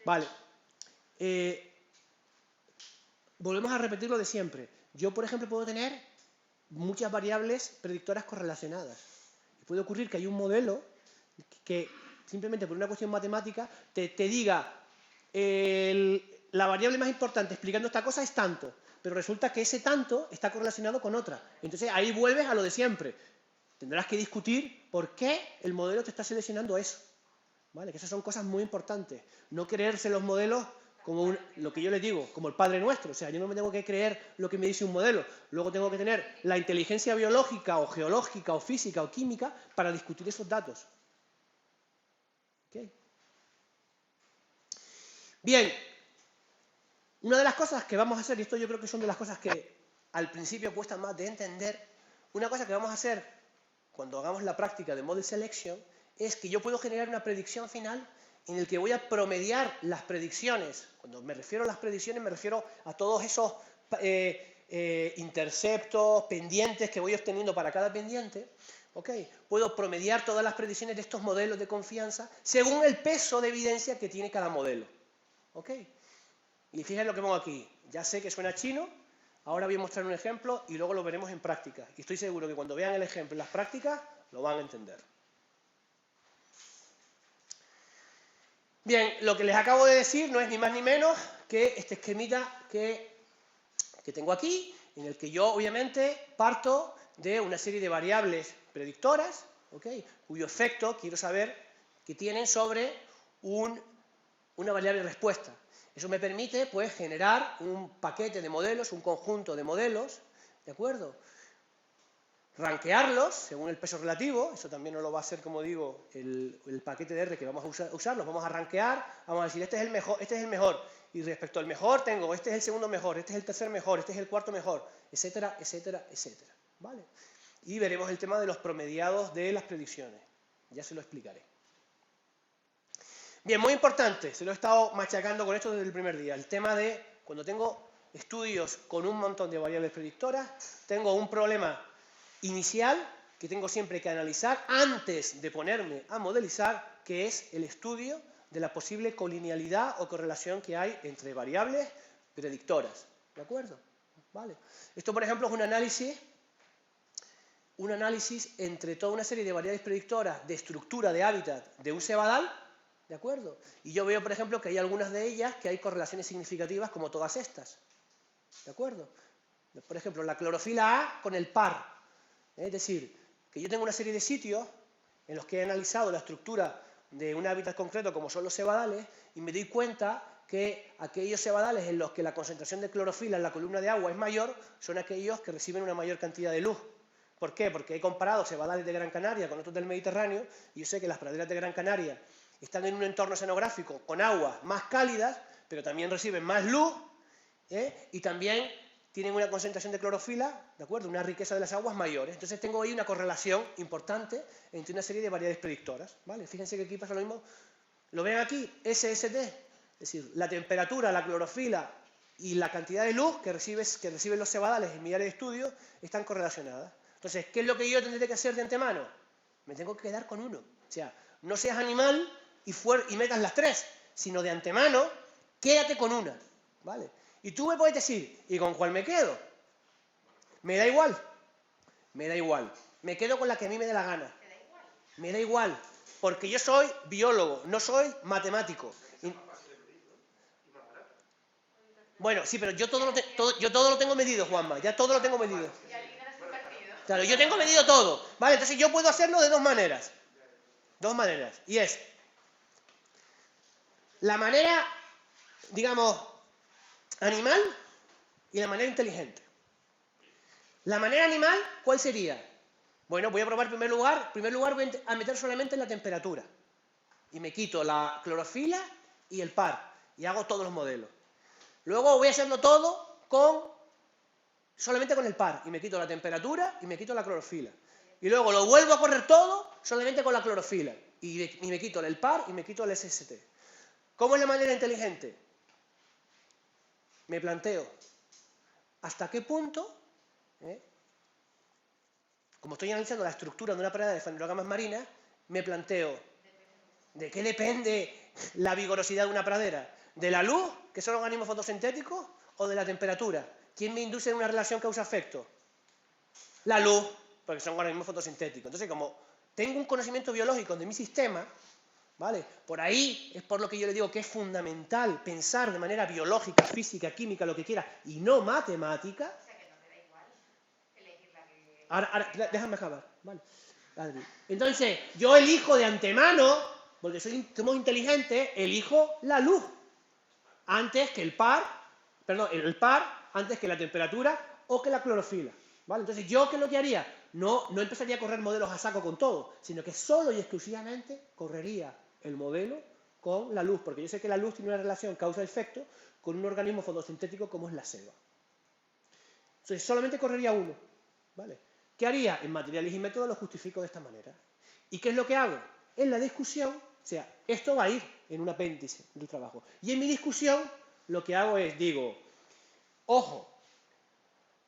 Vale. Volvemos a repetir lo de siempre. Yo, por ejemplo, puedo tener muchas variables predictoras correlacionadas. Y puede ocurrir que hay un modelo que, simplemente por una cuestión matemática, te diga la variable más importante explicando esta cosa es tanto, pero resulta que ese tanto está correlacionado con otra. Entonces ahí vuelves a lo de siempre. Tendrás que discutir por qué el modelo te está seleccionando eso. ¿Vale? Que esas son cosas muy importantes. No creerse los modelos como lo que yo les digo, como el Padre Nuestro. O sea, yo no me tengo que creer lo que me dice un modelo. Luego tengo que tener la inteligencia biológica o geológica o física o química para discutir esos datos. ¿Okay? Bien, una de las cosas que vamos a hacer, y esto yo creo que son de las cosas que al principio cuestan más de entender, una cosa que vamos a hacer cuando hagamos la práctica de Model Selection es que yo puedo generar una predicción final en el que voy a promediar las predicciones. Cuando me refiero a las predicciones me refiero a todos esos interceptos, pendientes que voy obteniendo para cada pendiente. ¿Okay? Puedo promediar todas las predicciones de estos modelos de confianza según el peso de evidencia que tiene cada modelo. ¿Okay? Y fíjense lo que pongo aquí. Ya sé que suena chino, ahora voy a mostrar un ejemplo y luego lo veremos en práctica. Y estoy seguro que cuando vean el ejemplo en las prácticas, lo van a entender. Bien, lo que les acabo de decir no es ni más ni menos que este esquemita que tengo aquí, en el que yo obviamente parto de una serie de variables predictoras, ¿okay?, cuyo efecto quiero saber que tienen sobre una variable respuesta. Eso me permite, pues, generar un paquete de modelos, un conjunto de modelos, ¿de acuerdo? Rankearlos según el peso relativo, eso también nos lo va a hacer, como digo, el paquete de R que vamos a usar, los vamos a rankear, vamos a decir, este es el mejor, y respecto al mejor tengo, este es el segundo mejor, este es el tercer mejor, este es el cuarto mejor, etcétera, etcétera, etcétera, ¿vale? Y veremos el tema de los promediados de las predicciones, ya se lo explicaré. Bien, muy importante, se lo he estado machacando con esto desde el primer día, el tema de cuando tengo estudios con un montón de variables predictoras, tengo un problema inicial que tengo siempre que analizar antes de ponerme a modelizar, que es el estudio de la posible colinealidad o correlación que hay entre variables predictoras. ¿De acuerdo? ¿Vale? Esto, por ejemplo, es un análisis entre toda una serie de variables predictoras de estructura de hábitat de un cebadal, ¿de acuerdo? Y yo veo, por ejemplo, que hay algunas de ellas que hay correlaciones significativas como todas estas. ¿De acuerdo? Por ejemplo, la clorofila A con el par. Es decir, que yo tengo una serie de sitios en los que he analizado la estructura de un hábitat concreto como son los cebadales y me doy cuenta que aquellos cebadales en los que la concentración de clorofila en la columna de agua es mayor son aquellos que reciben una mayor cantidad de luz. ¿Por qué? Porque he comparado cebadales de Gran Canaria con otros del Mediterráneo y yo sé que las praderas de Gran Canaria están en un entorno oceanográfico con aguas más cálidas, pero también reciben más luz, y también tienen una concentración de clorofila, ¿de acuerdo?, una riqueza de las aguas mayores. Entonces tengo ahí una correlación importante entre una serie de variables predictoras, ¿vale? Fíjense que aquí pasa lo mismo. ¿Lo ven aquí? SST, es decir, la temperatura, la clorofila y la cantidad de luz que reciben los cebadales en mi área de estudio están correlacionadas. Entonces, ¿qué es lo que yo tendré que hacer de antemano? Me tengo que quedar con uno. O sea, no seas animal y metas las tres, sino de antemano, quédate con una, ¿vale? Y tú me puedes decir, ¿y con cuál me quedo? Me da igual. Me da igual. Me quedo con la que a mí me dé la gana. Me da igual. Porque yo soy biólogo, no soy matemático. Bueno, sí, pero yo todo lo tengo medido, Juanma. Ya todo lo tengo medido. Claro, yo tengo medido todo. Vale, entonces yo puedo hacerlo de dos maneras. Dos maneras. Y es la manera, digamos, animal y la manera inteligente. La manera animal, ¿cuál sería? Bueno, voy a probar en primer lugar voy a meter solamente la temperatura. Y me quito la clorofila y el par. Y hago todos los modelos. Luego voy a hacerlo todo solamente con el par. Y me quito la temperatura y me quito la clorofila. Y luego lo vuelvo a correr todo solamente con la clorofila. Y me quito el par y me quito el SST. ¿Cómo es la manera inteligente? Me planteo hasta qué punto, como estoy analizando la estructura de una pradera de fanerógamas marinas, me planteo ¿de qué depende la vigorosidad de una pradera? ¿De la luz, que son organismos fotosintéticos, o de la temperatura? ¿Quién me induce en una relación causa-efecto? La luz, porque son organismos fotosintéticos. Entonces, como tengo un conocimiento biológico de mi sistema, ¿vale? Por ahí es por lo que yo le digo que es fundamental pensar de manera biológica, física, química, lo que quiera, y no matemática. O sea que no te da igual elegir la que... Ahora, déjame acabar, ¿vale? Entonces, yo elijo de antemano, porque somos inteligentes, elijo la luz antes que el par antes que la temperatura o que la clorofila, ¿vale? Entonces, ¿yo qué es lo que haría? No empezaría a correr modelos a saco con todo, sino que solo y exclusivamente correría el modelo con la luz, porque yo sé que la luz tiene una relación causa-efecto con un organismo fotosintético como es la selva. Entonces, solamente correría uno, ¿vale? ¿Qué haría? En materiales y métodos lo justifico de esta manera. ¿Y qué es lo que hago? En la discusión, o sea, esto va a ir en un apéndice del trabajo. Y en mi discusión lo que hago es, digo, ojo,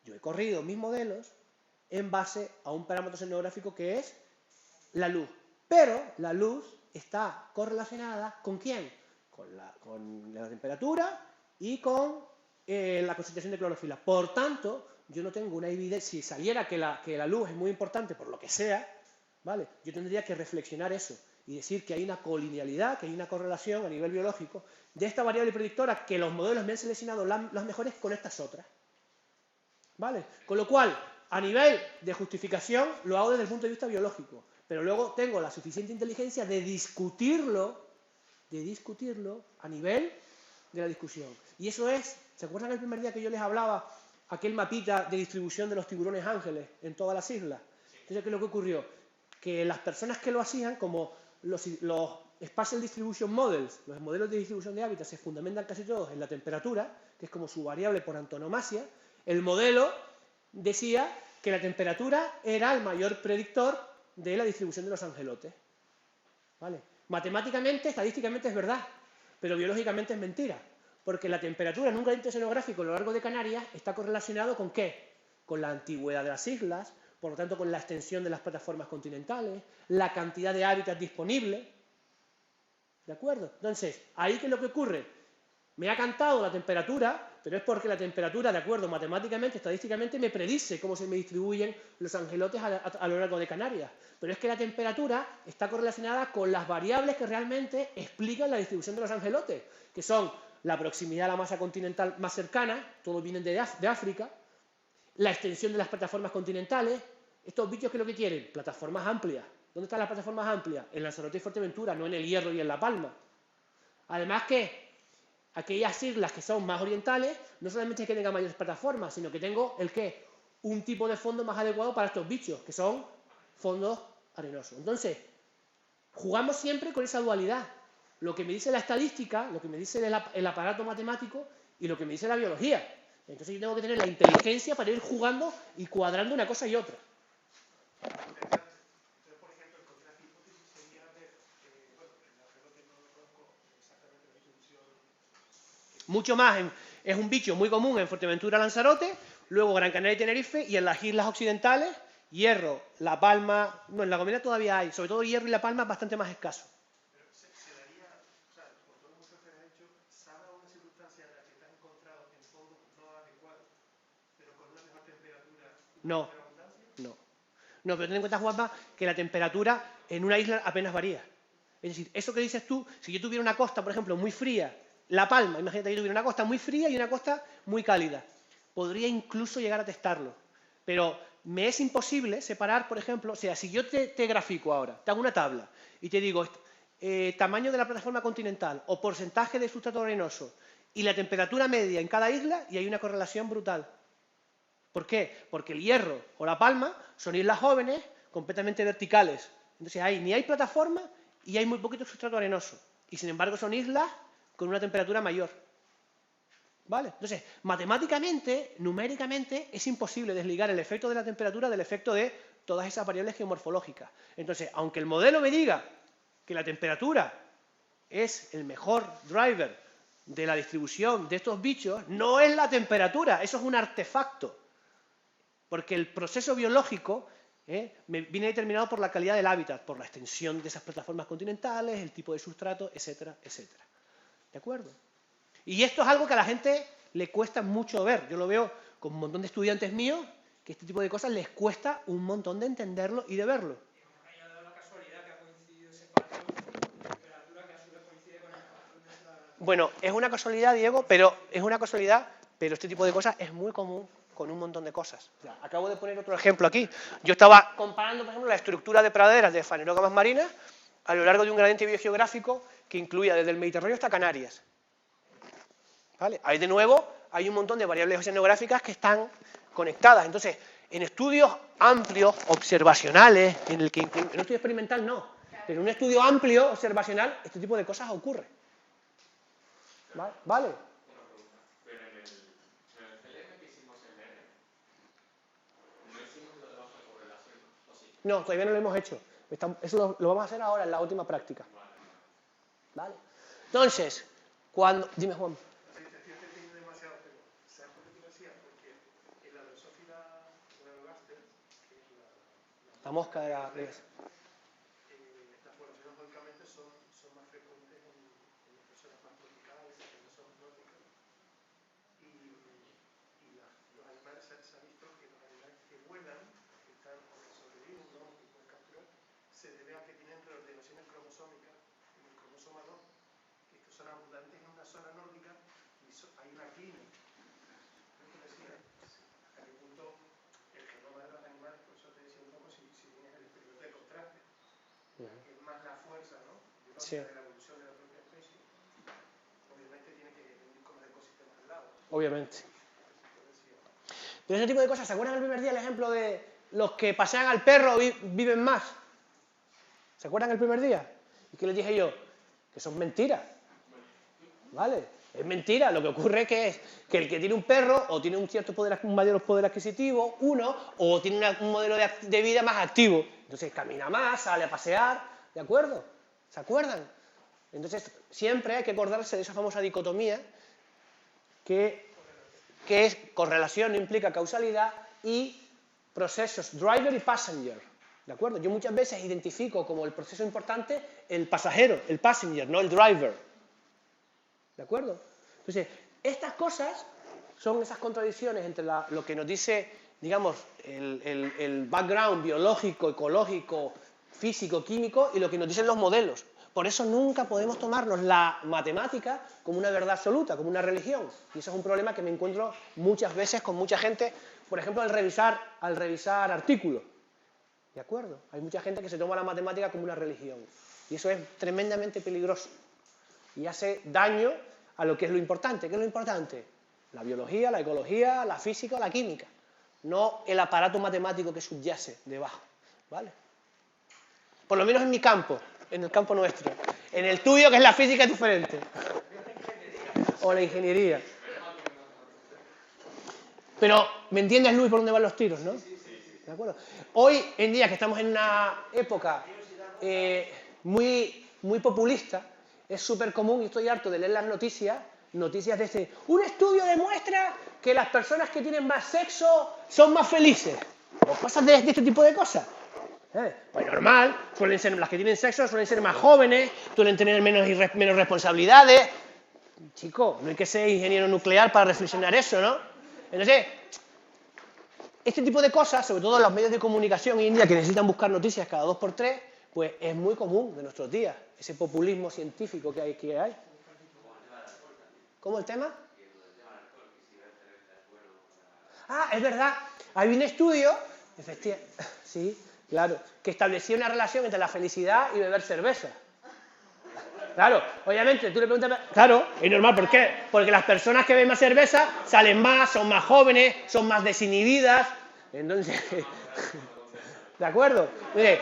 yo he corrido mis modelos en base a un parámetro oceanográfico que es la luz. Pero la luz está correlacionada ¿con quién? Con la temperatura y con la concentración de clorofila. Por tanto, yo no tengo una evidencia, si saliera que la luz es muy importante por lo que sea, ¿vale? Yo tendría que reflexionar eso y decir que hay una colinealidad, que hay una correlación a nivel biológico de esta variable predictora que los modelos me han seleccionado las mejores con estas otras. ¿Vale? Con lo cual, a nivel de justificación, lo hago desde el punto de vista biológico, pero luego tengo la suficiente inteligencia de discutirlo a nivel de la discusión. Y eso es, ¿se acuerdan el primer día que yo les hablaba aquel mapita de distribución de los tiburones ángeles en todas las islas? Entonces, ¿qué es lo que ocurrió? Que las personas que lo hacían, como los Spatial Distribution Models, los modelos de distribución de hábitat, se fundamentan casi todos en la temperatura, que es como su variable por antonomasia. El modelo decía que la temperatura era el mayor predictor de la distribución de los angelotes. ¿Vale? Matemáticamente, estadísticamente es verdad, pero biológicamente es mentira, porque la temperatura en un gradiente oceanográfico a lo largo de Canarias está correlacionado ¿con qué? Con la antigüedad de las islas, por lo tanto con la extensión de las plataformas continentales, la cantidad de hábitat disponible. ¿De acuerdo? Entonces, ¿ahí qué es lo que ocurre? Me ha cantado la temperatura, pero es porque la temperatura, de acuerdo, matemáticamente, estadísticamente, me predice cómo se me distribuyen los angelotes a lo largo de Canarias. Pero es que la temperatura está correlacionada con las variables que realmente explican la distribución de los angelotes, que son la proximidad a la masa continental más cercana, todos vienen de África, la extensión de las plataformas continentales. Estos bichos, ¿qué es lo que quieren? Plataformas amplias. ¿Dónde están las plataformas amplias? En Lanzarote y Fuerteventura, no en el Hierro y en La Palma. Además que aquellas islas que son más orientales, no solamente es que tengan mayores plataformas, sino que tengo el qué, un tipo de fondo más adecuado para estos bichos, que son fondos arenosos. Entonces, jugamos siempre con esa dualidad. Lo que me dice la estadística, lo que me dice el aparato matemático y lo que me dice la biología. Entonces yo tengo que tener la inteligencia para ir jugando y cuadrando una cosa y otra. Mucho más, es un bicho muy común en Fuerteventura, Lanzarote, luego Gran Canaria y Tenerife, y en las islas occidentales, Hierro, La Palma, no, en La Gomera todavía hay, sobre todo Hierro y La Palma es bastante más escaso. Pero se daría, o sea, por todo lo que usted ha hecho, ¿sabe una circunstancia en la que te has encontrado en fondos no adecuados, pero con una mejor temperatura y No, mayor abundancia? no. No, pero ten en cuenta, Juanma, que la temperatura en una isla apenas varía. Es decir, eso que dices tú, si yo tuviera una costa, por ejemplo, muy fría, La Palma, imagínate que yo tuviera una costa muy fría y una costa muy cálida. Podría incluso llegar a testarlo. Pero me es imposible separar, por ejemplo, o sea, si yo te grafico ahora, te hago una tabla y te digo tamaño de la plataforma continental o porcentaje de sustrato arenoso y la temperatura media en cada isla, y hay una correlación brutal. ¿Por qué? Porque el Hierro o La Palma son islas jóvenes completamente verticales. Entonces ni hay plataforma y hay muy poquito sustrato arenoso. Y sin embargo son islas con una temperatura mayor. ¿Vale? Entonces, matemáticamente, numéricamente, es imposible desligar el efecto de la temperatura del efecto de todas esas variables geomorfológicas. Entonces, aunque el modelo me diga que la temperatura es el mejor driver de la distribución de estos bichos, no es la temperatura, eso es un artefacto. Porque el proceso biológico viene determinado por la calidad del hábitat, por la extensión de esas plataformas continentales, el tipo de sustrato, etcétera, etcétera. ¿De acuerdo? Y esto es algo que a la gente le cuesta mucho ver. Yo lo veo con un montón de estudiantes míos que este tipo de cosas les cuesta un montón de entenderlo y de verlo. Ha dado la casualidad que ha coincidido ese patrón de temperatura que a su vez coincide con el patrón de nuestra... Bueno, es una casualidad, Diego, pero este tipo de cosas es muy común con un montón de cosas. O sea, acabo de poner otro ejemplo aquí. Yo estaba comparando, por ejemplo, la estructura de praderas de fanerógamas marinas a lo largo de un gradiente biogeográfico que incluía desde el Mediterráneo hasta Canarias. ¿Vale? Ahí de nuevo hay un montón de variables oceanográficas que están conectadas. Entonces, en estudios amplios, observacionales, en un estudio experimental no, pero en un estudio amplio, observacional, este tipo de cosas ocurre. ¿Vale? Pero en el CLM que hicimos en R, no hicimos lo de baja correlación, ¿o sí? No, todavía no lo hemos hecho. Eso lo vamos a hacer ahora en la última práctica. ¿Vale? Entonces, cuando... Dime, Juan. La mosca de la... Las poblaciones lógicamente son más frecuentes en las personas más tropicales, en las zonas nórdicas, vuelan, que están o que sobreviven, ¿no? Que pueden capturar, se debe a que tienen reordenaciones cromosómicas en el cromosoma 2, que estos son abundantes en una zona nórdica y hay una clínica. Esto decía hasta qué punto el genoma de los animales, por eso te decía un poco si tienes el experimento de contraste, que es más la fuerza, ¿no? Sí. De la evolución de la propia especie, obviamente tiene que venir con los ecosistemas al lado. Obviamente. Pero ese tipo de cosas, ¿se acuerdan el primer día el ejemplo de los que pasean al perro viven más? ¿Se acuerdan el primer día? ¿Y qué les dije yo? Que son mentiras. ¿Vale? Es mentira. Lo que ocurre es que el que tiene un perro o tiene un mayor poder adquisitivo, o tiene un modelo de vida más activo. Entonces camina más, sale a pasear, ¿de acuerdo? ¿Se acuerdan? Entonces siempre hay que acordarse de esa famosa dicotomía que es correlación, no implica causalidad, y procesos driver y passenger, ¿de acuerdo? Yo muchas veces identifico como el proceso importante el pasajero, el passenger, no el driver, ¿de acuerdo? Entonces, estas cosas son esas contradicciones entre lo que nos dice, digamos, el background biológico, ecológico, físico, químico, y lo que nos dicen los modelos. Por eso nunca podemos tomarnos la matemática como una verdad absoluta, como una religión. Y eso es un problema que me encuentro muchas veces con mucha gente, por ejemplo, al revisar artículos. ¿De acuerdo? Hay mucha gente que se toma la matemática como una religión. Y eso es tremendamente peligroso. Y hace daño a lo que es lo importante. ¿Qué es lo importante? La biología, la ecología, la física o la química. No el aparato matemático que subyace debajo. ¿Vale? Por lo menos en mi campo. En el campo nuestro. En el tuyo, que es la física, es diferente. O la ingeniería. Pero, ¿me entiendes, Luis, por dónde van los tiros, no? ¿De acuerdo? Hoy en día, que estamos en una época muy populista, es súper común, y estoy harto de leer las noticias de un estudio demuestra que las personas que tienen más sexo son más felices. O cosas de este tipo de cosas. Pues normal, las que tienen sexo suelen ser más jóvenes, suelen tener menos responsabilidades. Chico, no hay que ser ingeniero nuclear para reflexionar eso, ¿no? Entonces, este tipo de cosas, sobre todo en los medios de comunicación hoy en día que necesitan buscar noticias cada 2 por 3, pues es muy común de nuestros días, ese populismo científico que hay. ¿Cómo el tema? Ah, es verdad, hay un estudio, efectivamente, sí, claro, que establecía una relación entre la felicidad y beber cerveza. Claro, obviamente, tú le preguntas... Claro, es normal, ¿por qué? Porque las personas que beben más cerveza salen más, son más jóvenes, son más desinhibidas. Entonces... ¿De acuerdo? Mire,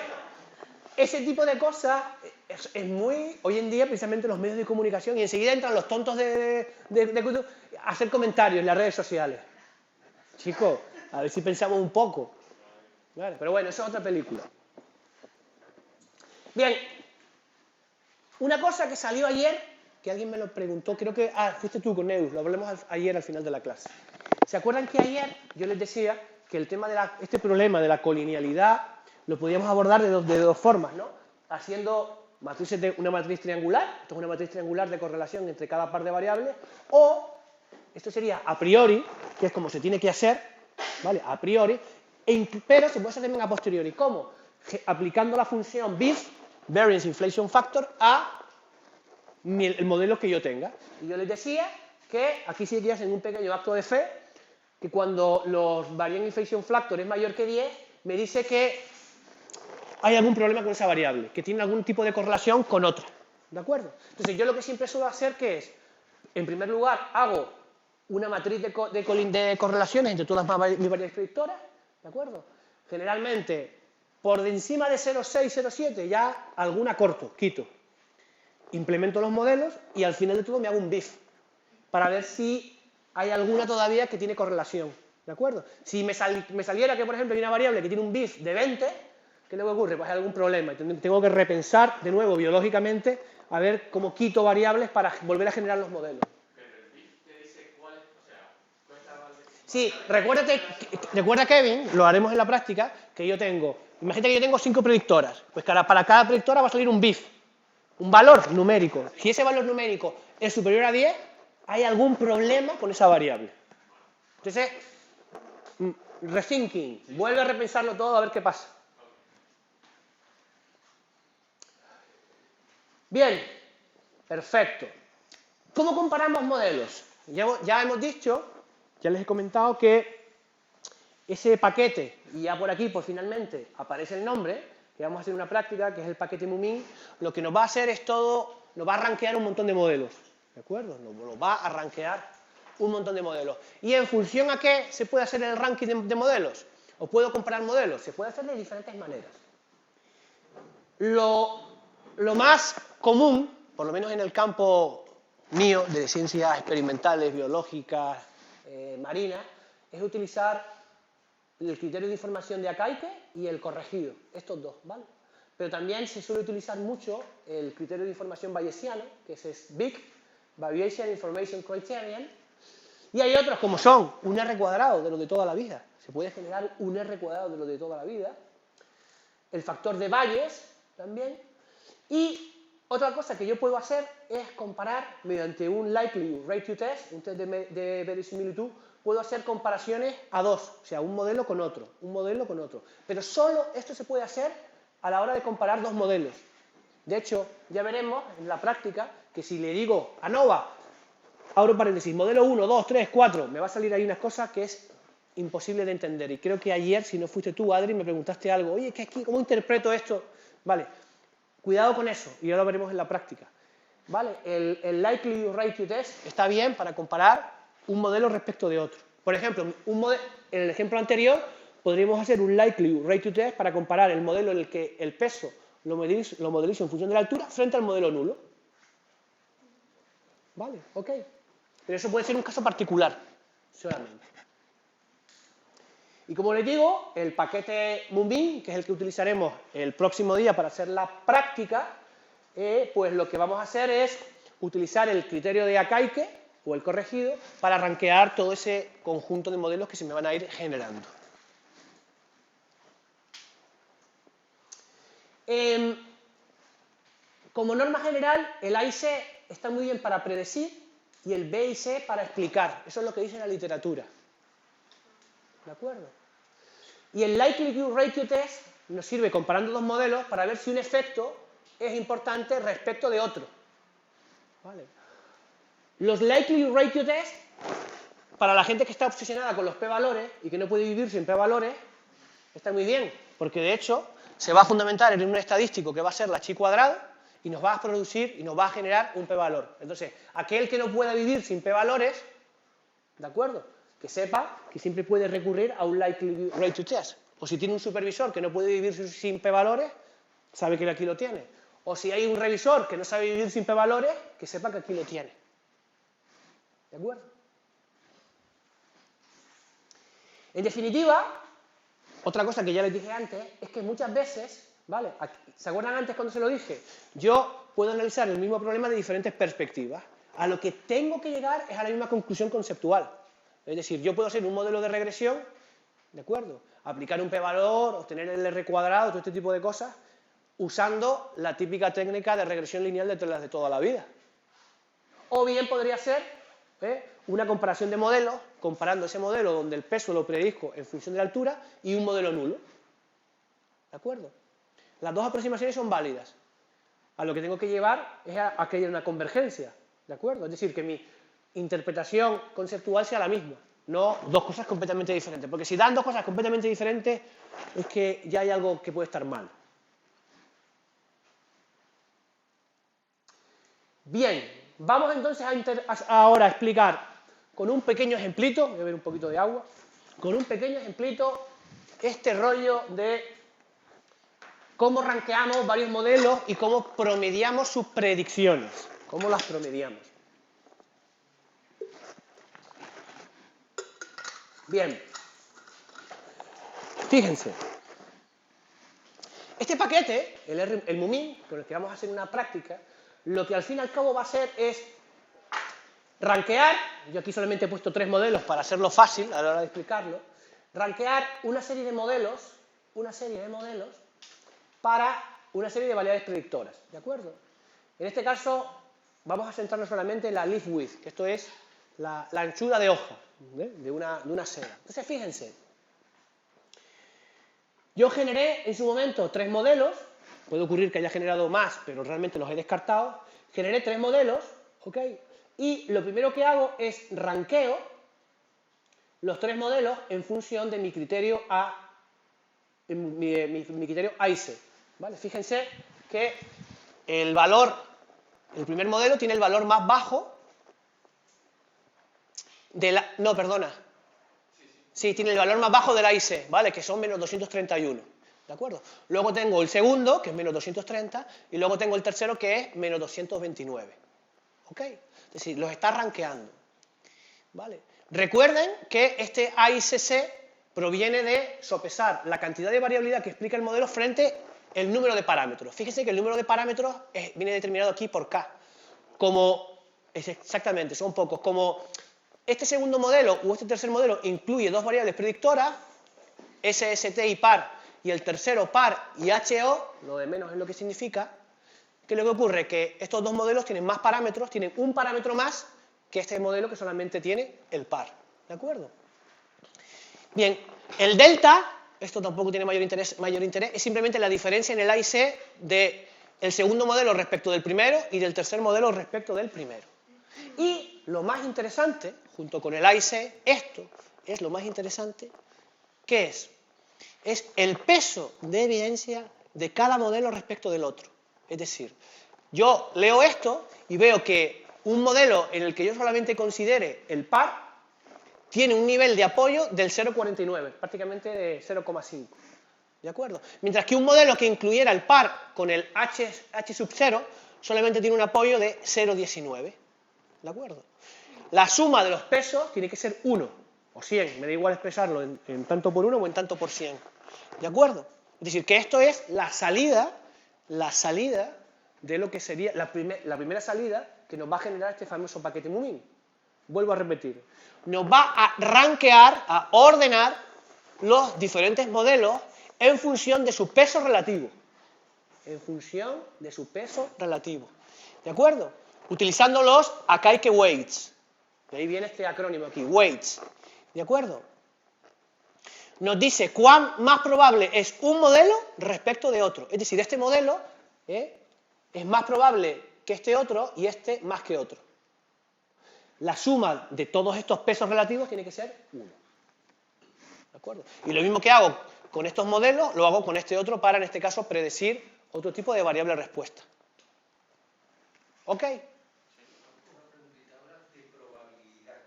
ese tipo de cosas es muy... Hoy en día, precisamente, los medios de comunicación, y enseguida entran los tontos de a hacer comentarios en las redes sociales. Chicos, a ver si pensamos un poco. Vale, pero bueno, eso es otra película. Bien, una cosa que salió ayer, que alguien me lo preguntó, creo que fuiste tú con Neus, lo hablamos ayer al final de la clase. ¿Se acuerdan que ayer yo les decía que el tema de este problema de la colinealidad lo podíamos abordar de dos formas, ¿no? Haciendo una matriz triangular, esto es una matriz triangular de correlación entre cada par de variables, o esto sería a priori, que es como se tiene que hacer, ¿vale? A priori, pero se puede hacer también a posteriori. ¿Cómo? Aplicando la función BIF, Variance Inflation Factor, a el modelo que yo tenga. Y yo les decía que aquí sí que hacen un pequeño acto de fe, que cuando los Variance Inflation Factor es mayor que 10, me dice que hay algún problema con esa variable, que tiene algún tipo de correlación con otra. ¿De acuerdo? Entonces yo lo que siempre suelo hacer que es, en primer lugar, hago una matriz de correlaciones entre todas mis variables predictoras, ¿de acuerdo? Generalmente, por de encima de 0,6, 0,7, ya alguna corto, quito. Implemento los modelos y al final de todo me hago un BIF, para ver si hay alguna todavía que tiene correlación, ¿de acuerdo? Si me saliera que, por ejemplo, hay una variable que tiene un BIF de 20, ¿qué le ocurre? Pues hay algún problema. Tengo que repensar de nuevo biológicamente a ver cómo quito variables para volver a generar los modelos. Pero el BIF te dice cuál es, o sea, Sí, recuerda, Kevin, lo haremos en la práctica, que yo tengo, imagínate que yo tengo 5 predictoras, pues para cada predictora va a salir un BIF, un valor numérico. Si ese valor numérico es superior a 10, hay algún problema con esa variable. Entonces, rethinking, vuelve a repensarlo todo a ver qué pasa. Bien, perfecto. ¿Cómo comparamos modelos? Ya hemos dicho, ya les he comentado que ese paquete, y ya por aquí, pues finalmente aparece el nombre, que vamos a hacer una práctica, que es el paquete Moomin, lo que nos va a hacer es todo, nos va a rankear un montón de modelos, ¿de acuerdo? Nos va a rankear un montón de modelos. ¿Y en función a qué se puede hacer el ranking de modelos? ¿O puedo comparar modelos? Se puede hacer de diferentes maneras. Lo más común, por lo menos en el campo mío, de ciencias experimentales, biológicas, marinas, es utilizar el criterio de información de Akaike y el corregido, estos dos, ¿vale? Pero también se suele utilizar mucho el criterio de información bayesiano, que es BIC, Bayesian Information Criterion, y hay otros como son un R cuadrado de lo de toda la vida, se puede generar un R cuadrado de lo de toda la vida, el factor de Bayes también, y otra cosa que yo puedo hacer es comparar mediante un likelihood ratio test, un test de verosimilitud, puedo hacer comparaciones a dos, o sea, un modelo con otro, un modelo con otro. Pero solo esto se puede hacer a la hora de comparar dos modelos. De hecho, ya veremos en la práctica que si le digo a ANOVA, abro paréntesis, modelo 1, 2, 3, 4, me va a salir ahí unas cosas que es imposible de entender. Y creo que ayer, si no fuiste tú, Adri, me preguntaste algo, oye, ¿cómo interpreto esto? Vale, cuidado con eso, y ya lo veremos en la práctica. ¿Vale? El likelihood ratio test está bien para comparar un modelo respecto de otro. Por ejemplo, en el ejemplo anterior, podríamos hacer un likelihood ratio test para comparar el modelo en el que el peso lo modelizo en función de la altura frente al modelo nulo. ¿Vale? Ok. Pero eso puede ser un caso particular, solamente. Y como les digo, el paquete Moomin, que es el que utilizaremos el próximo día para hacer la práctica, pues lo que vamos a hacer es utilizar el criterio de Akaike o el corregido para rankear todo ese conjunto de modelos que se me van a ir generando. Como norma general, el A y C está muy bien para predecir y el B y C para explicar. Eso es lo que dice la literatura. ¿De acuerdo? Y el likelihood ratio test nos sirve comparando dos modelos para ver si un efecto es importante respecto de otro. ¿Vale? Los likelihood ratio test, para la gente que está obsesionada con los p-valores y que no puede vivir sin p-valores, está muy bien, porque de hecho se va a fundamentar en un estadístico que va a ser la chi cuadrado y nos va a producir y nos va a generar un p-valor. Entonces, aquel que no pueda vivir sin p-valores, ¿de acuerdo?, que sepa que siempre puede recurrir a un likelihood ratio test. O si tiene un supervisor que no puede vivir sin p-valores, sabe que aquí lo tiene. O si hay un revisor que no sabe vivir sin p-valores, que sepa que aquí lo tiene. ¿De acuerdo? En definitiva, otra cosa que ya les dije antes, es que muchas veces, ¿vale? ¿Se acuerdan antes cuando se lo dije? Yo puedo analizar el mismo problema de diferentes perspectivas. A lo que tengo que llegar es a la misma conclusión conceptual. Es decir, yo puedo hacer un modelo de regresión, ¿de acuerdo? Aplicar un p-valor, obtener el R cuadrado, todo este tipo de cosas, usando la típica técnica de regresión lineal de las de toda la vida. O bien podría ser una comparación de modelos, comparando ese modelo donde el peso lo predizco en función de la altura y un modelo nulo. ¿De acuerdo? Las dos aproximaciones son válidas. A lo que tengo que llevar es a que haya una convergencia. ¿De acuerdo? Es decir, que mi interpretación conceptual sea la misma, no dos cosas completamente diferentes. Porque si dan dos cosas completamente diferentes, es que ya hay algo que puede estar mal. Bien, vamos entonces ahora a explicar con un pequeño ejemplito, voy a beber un poquito de agua, con un pequeño ejemplito este rollo de cómo rankeamos varios modelos y cómo promediamos sus predicciones, cómo las promediamos. Bien, fíjense, este paquete, el Moomin, con el que vamos a hacer una práctica, lo que al fin y al cabo va a hacer es rankear, yo aquí solamente he puesto 3 modelos para hacerlo fácil a la hora de explicarlo, rankear una serie de modelos para una serie de variables predictoras, ¿de acuerdo? En este caso vamos a centrarnos solamente en la leaf width, que esto es la anchura de hoja de una seda. Entonces fíjense, Yo generé en su momento 3 modelos, puede ocurrir que haya generado más, pero realmente los he descartado. Generé 3 modelos, ¿ok? Y lo primero que hago es ranqueo los 3 modelos en función de mi criterio mi criterio AICE, ¿vale? Fíjense que el primer modelo tiene el valor más bajo de la... No, perdona. Sí, tiene el valor más bajo del AIC, ¿vale? Que son menos 231, ¿de acuerdo? Luego tengo el segundo, que es menos 230, y luego tengo el tercero, que es menos 229, ¿ok? Es decir, los está rankeando, ¿vale? Recuerden que este AICC proviene de sopesar la cantidad de variabilidad que explica el modelo frente al número de parámetros. Fíjense que el número de parámetros viene determinado aquí por K. Exactamente, son pocos. Como este segundo modelo o este tercer modelo incluye 2 variables predictoras, SST y par, y el tercero par y HO, lo de menos es lo que significa, ¿qué es lo que ocurre? Que estos 2 modelos tienen más parámetros, tienen un parámetro más que este modelo que solamente tiene el par, ¿de acuerdo? Bien, el delta, esto tampoco tiene mayor interés, es simplemente la diferencia en el AIC del segundo modelo respecto del primero y del tercer modelo respecto del primero. Y lo más interesante, junto con el AIC, esto es lo más interesante, ¿qué es? Es el peso de evidencia de cada modelo respecto del otro. Es decir, yo leo esto y veo que un modelo en el que yo solamente considere el par tiene un nivel de apoyo del 0,49, prácticamente de 0,5. ¿De acuerdo? Mientras que un modelo que incluyera el par con el H sub 0 solamente tiene un apoyo de 0,19. ¿De acuerdo? La suma de los pesos tiene que ser 1 o 100, me da igual expresarlo en tanto por 1 o en tanto por 100. ¿De acuerdo? Es decir, que esto es la salida de lo que sería la primera salida que nos va a generar este famoso paquete Moomin. Vuelvo a repetir. Nos va a rankear, a ordenar los diferentes modelos en función de su peso relativo. En función de su peso relativo. ¿De acuerdo? Utilizando los Akaike Weights. De ahí viene este acrónimo aquí, Weights. ¿De acuerdo? Nos dice cuán más probable es un modelo respecto de otro. Es decir, este modelo es más probable que este otro y este más que otro. La suma de todos estos pesos relativos tiene que ser 1. ¿De acuerdo? Y lo mismo que hago con estos modelos, lo hago con este otro para, en este caso, predecir otro tipo de variable respuesta. ¿Ok? Una preguntita ahora de probabilidad.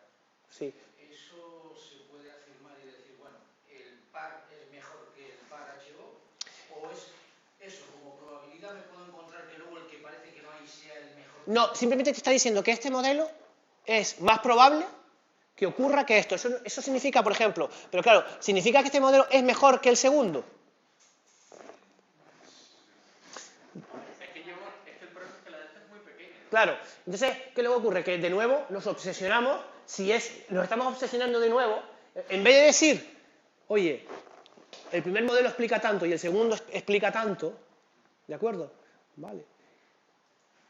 Sí. ¿Eso se puede afirmar y decir, bueno, el par es mejor que el par HO? ¿O es eso, como probabilidad me puedo encontrar que luego el que parece que no hay sea el mejor? No, simplemente te está diciendo que este modelo es más probable que ocurra que esto. Eso significa, por ejemplo, pero claro, ¿significa que este modelo es mejor que el segundo? Es que el problema es que la delta es muy pequeña. Claro, entonces, ¿qué luego ocurre? Que de nuevo nos obsesionamos, nos estamos obsesionando de nuevo, en vez de decir, oye, el primer modelo explica tanto y el segundo explica tanto, ¿de acuerdo? Vale.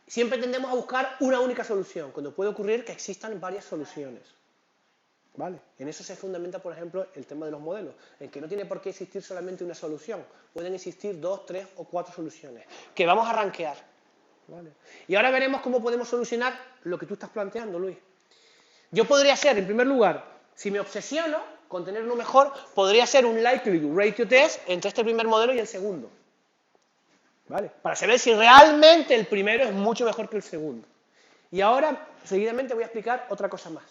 Siempre tendemos a buscar una única solución, cuando puede ocurrir que existan varias soluciones. ¿Vale? En eso se fundamenta, por ejemplo, el tema de los modelos, en que no tiene por qué existir solamente una solución, pueden existir 2, 3 o 4 soluciones, que vamos a rankear. ¿Vale? Y ahora veremos cómo podemos solucionar lo que tú estás planteando, Luis. Yo podría ser, en primer lugar, si me obsesiono con tener uno mejor, podría ser un likelihood ratio test entre este primer modelo y el segundo. ¿Vale? Para saber si realmente el primero es mucho mejor que el segundo. Y ahora, seguidamente, voy a explicar otra cosa más.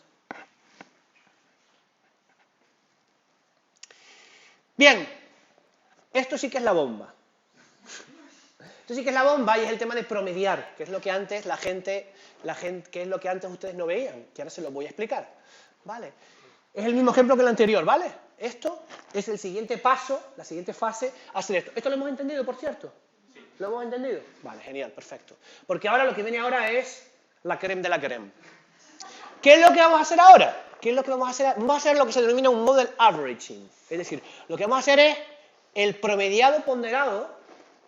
Bien, esto sí que es la bomba. Esto sí que es la bomba y es el tema de promediar, que es lo que antes que es lo que antes ustedes no veían, que ahora se lo voy a explicar. ¿Vale? Es el mismo ejemplo que el anterior, ¿vale? Esto es el siguiente paso, la siguiente fase, hacer esto. ¿Esto lo hemos entendido, por cierto? ¿Lo hemos entendido? Vale, genial, perfecto. Porque ahora lo que viene ahora es la crème de la crème. ¿Qué es lo que vamos a hacer ahora? ¿Qué es lo que vamos a hacer? Vamos a hacer lo que se denomina un model averaging. Es decir, lo que vamos a hacer es el promediado ponderado,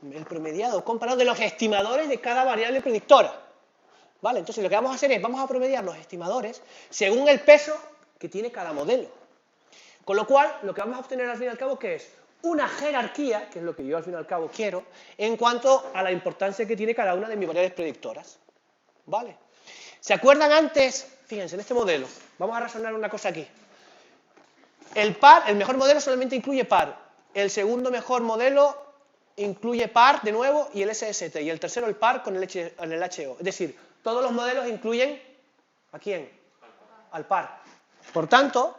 el promediado comparado de los estimadores de cada variable predictora. ¿Vale? Entonces lo que vamos a hacer es, vamos a promediar los estimadores según el peso que tiene cada modelo. Con lo cual, lo que vamos a obtener al fin y al cabo, ¿qué es? una jerarquía, que es lo que yo al fin y al cabo quiero, en cuanto a la importancia que tiene cada una de mis variables predictoras. ¿Vale? ¿Se acuerdan antes? Fíjense, en este modelo, vamos a razonar una cosa aquí. El mejor modelo solamente incluye par. El segundo mejor modelo incluye par de nuevo y el SST. Y el tercero el par con el HO. Es decir, todos los modelos incluyen ¿a quién? Al par. Por tanto,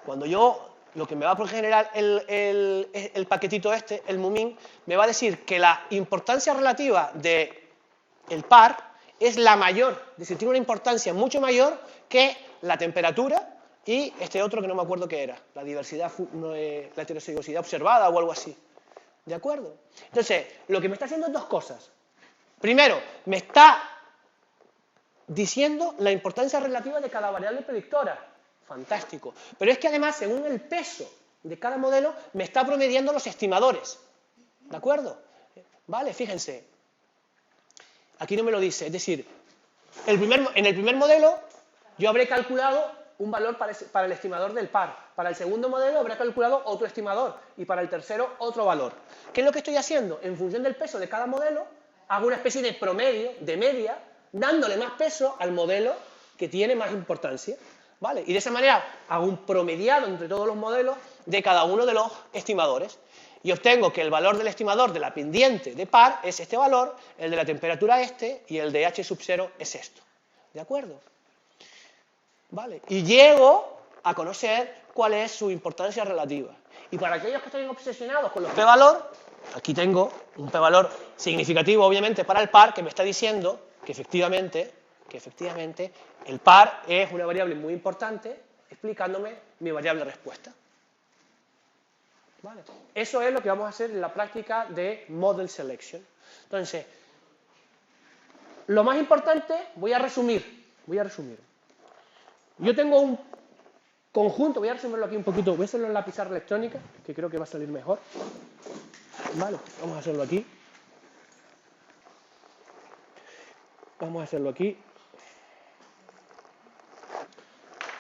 cuando yo, lo que me va a generar el paquetito este, el mumin, me va a decir que la importancia relativa del par es la mayor, es decir, tiene una importancia mucho mayor que la temperatura y este otro que no me acuerdo qué era, la diversidad, la heterozigosividad observada o algo así. ¿De acuerdo? Entonces, lo que me está haciendo es dos cosas. Primero, me está diciendo la importancia relativa de cada variable predictora. Fantástico. Pero es que además, según el peso de cada modelo, me está promediando los estimadores. ¿De acuerdo? Vale, fíjense. Aquí no me lo dice. Es decir, en el primer modelo yo habré calculado un valor para el estimador del par. Para el segundo modelo habré calculado otro estimador. Y para el tercero, otro valor. ¿Qué es lo que estoy haciendo? En función del peso de cada modelo, hago una especie de promedio, de media, dándole más peso al modelo que tiene más importancia. ¿Vale? Y de esa manera hago un promediado entre todos los modelos de cada uno de los estimadores. Y obtengo que el valor del estimador de la pendiente de par es este valor, el de la temperatura este y el de H sub 0 es esto. ¿De acuerdo? ¿Vale? Y llego a conocer cuál es su importancia relativa. Y para aquellos que estén obsesionados con los p-valor, aquí tengo un p-valor significativo, obviamente, para el par, que me está diciendo que efectivamente el par es una variable muy importante, explicándome mi variable respuesta. ¿Vale? Eso es lo que vamos a hacer en la práctica de Model Selection. Entonces, lo más importante, voy a resumir. Yo tengo un conjunto, voy a resumirlo aquí un poquito, voy a hacerlo en la pizarra electrónica, que creo que va a salir mejor. Vale, vamos a hacerlo aquí.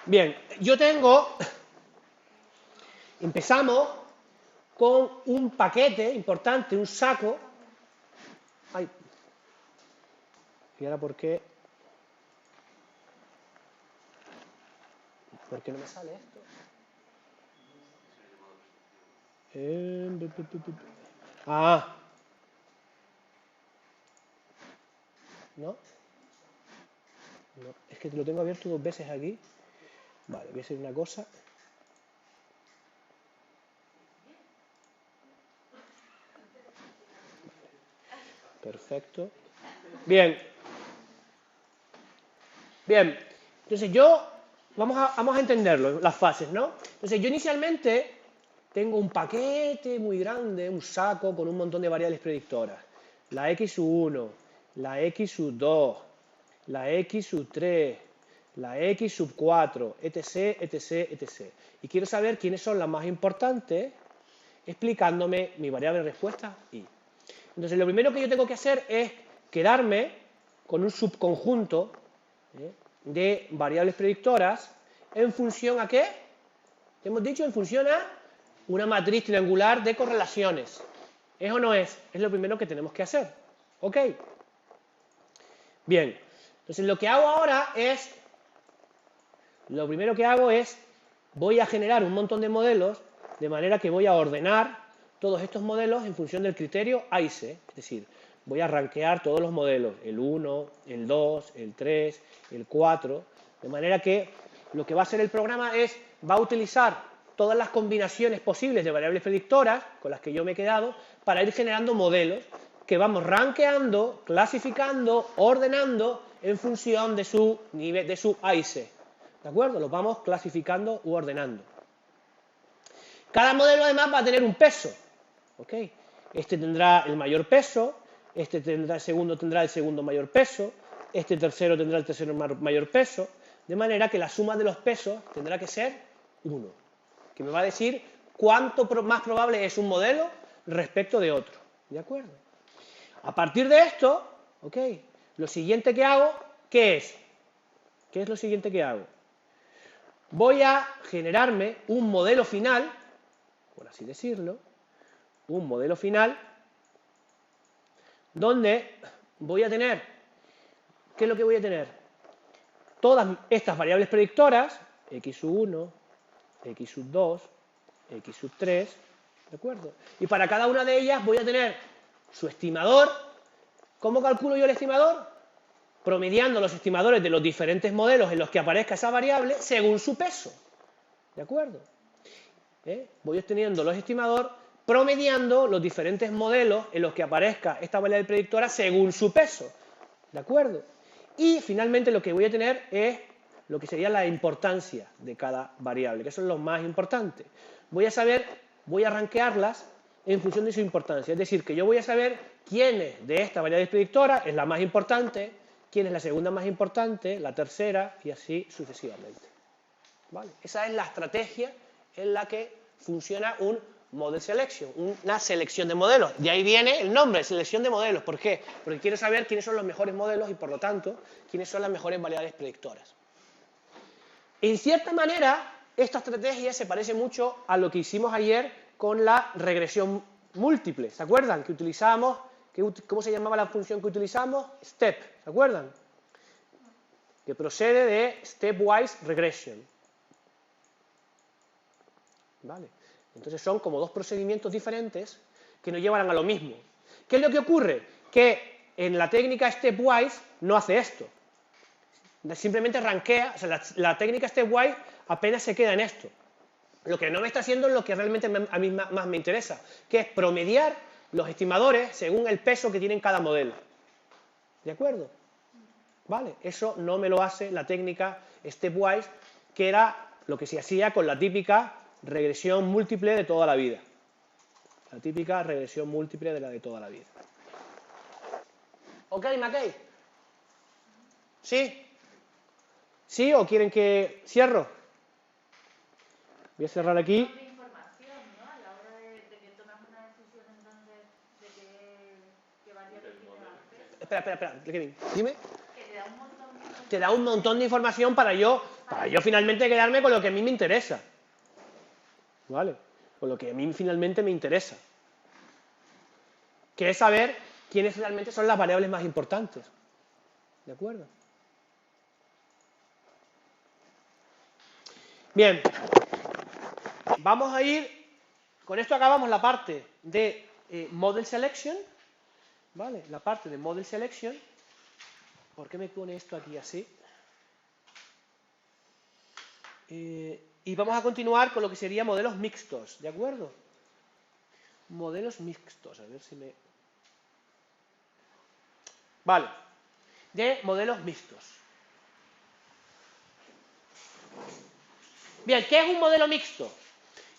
Bien, empezamos con un paquete importante, un saco. Ay, ¿y ahora por qué? ¿Por qué no me sale esto? ¿No? No, es que lo tengo abierto dos veces aquí. Vale, voy a hacer una cosa. Perfecto. Bien. Entonces vamos a entenderlo, las fases, ¿no? Entonces yo inicialmente tengo un paquete muy grande, un saco con un montón de variables predictoras. La X sub 1, la X sub 2, la X sub 3, la X sub 4, etc. Y quiero saber quiénes son las más importantes, explicándome mi variable respuesta y. Entonces, lo primero que yo tengo que hacer es quedarme con un subconjunto de variables predictoras en función a ¿qué? ¿Qué hemos dicho? En función a una matriz triangular de correlaciones. ¿Es o no es? Es lo primero que tenemos que hacer. ¿Ok? Bien. Entonces, lo primero que hago es, voy a generar un montón de modelos, de manera que voy a ordenar todos estos modelos en función del criterio A y C. Es decir, voy a rankear todos los modelos, el 1, el 2, el 3, el 4, de manera que lo que va a hacer el programa va a utilizar todas las combinaciones posibles de variables predictoras con las que yo me he quedado para ir generando modelos que vamos rankeando, clasificando, ordenando en función de su nivel, de su A y C. ¿De acuerdo? Los vamos clasificando u ordenando. Cada modelo además va a tener un peso. ¿Ok? Este tendrá el mayor peso, el segundo tendrá el segundo mayor peso, este tercero tendrá el tercero mayor peso, de manera que la suma de los pesos tendrá que ser 1, que me va a decir cuánto más probable es un modelo respecto de otro. ¿De acuerdo? A partir de esto, ¿ok? Lo siguiente que hago, ¿qué es? ¿Qué es lo siguiente que hago? voy a generarme un modelo final, por así decirlo, un modelo final, donde voy a tener, ¿qué es lo que voy a tener? Todas estas variables predictoras, x1, x2, x3, ¿de acuerdo? Y para cada una de ellas voy a tener su estimador. ¿Cómo calculo yo el estimador? Promediando los estimadores de los diferentes modelos en los que aparezca esa variable según su peso. ¿De acuerdo? Voy obteniendo los estimadores promediando los diferentes modelos en los que aparezca esta variable predictora según su peso. ¿De acuerdo? Y finalmente lo que voy a tener es lo que sería la importancia de cada variable, que eso es lo más importante. Voy a rankearlas en función de su importancia. Es decir, que yo voy a saber quién es de esta variable predictora es la más importante, quién es la segunda más importante, la tercera y así sucesivamente. ¿Vale? Esa es la estrategia en la que funciona un model selection, una selección de modelos. De ahí viene el nombre, selección de modelos. ¿Por qué? Porque quiero saber quiénes son los mejores modelos y, por lo tanto, quiénes son las mejores variables predictoras. En cierta manera, esta estrategia se parece mucho a lo que hicimos ayer con la regresión múltiple. ¿Se acuerdan? Que utilizábamos, ¿cómo se llamaba la función que utilizamos? Step. ¿Se acuerdan? Que procede de stepwise regression. ¿Vale? Entonces son como dos procedimientos diferentes que nos llevan a lo mismo. ¿Qué es lo que ocurre? Que en la técnica stepwise no hace esto. Simplemente rankea, o sea, la técnica stepwise apenas se queda en esto. Lo que no me está haciendo es lo que realmente a mí más me interesa, que es promediar los estimadores según el peso que tienen cada modelo. ¿De acuerdo? ¿Vale? Eso no me lo hace la técnica stepwise, que era lo que se hacía con la típica regresión múltiple de toda la vida. La típica regresión múltiple de toda la vida. ¿Ok, McKay? ¿Sí? ¿Sí o quieren que cierro? Voy a cerrar aquí. De información, ¿no? A la hora de que tomas una decisión entonces de qué variable te va a hacer. Espera, Kevin, dime. Que te da un montón de información. Te da un montón de información para yo finalmente quedarme con lo que a mí me interesa. ¿Vale? Con lo que a mí finalmente me interesa. Que es saber quiénes realmente son las variables más importantes. ¿De acuerdo? Bien. Vamos a ir, con esto acabamos la parte de Model Selection, ¿vale? La parte de Model Selection. ¿Por qué me pone esto aquí así? Y vamos a continuar con lo que sería modelos mixtos, ¿de acuerdo? Modelos mixtos, a ver si me... Vale, de modelos mixtos. Bien, ¿qué es un modelo mixto?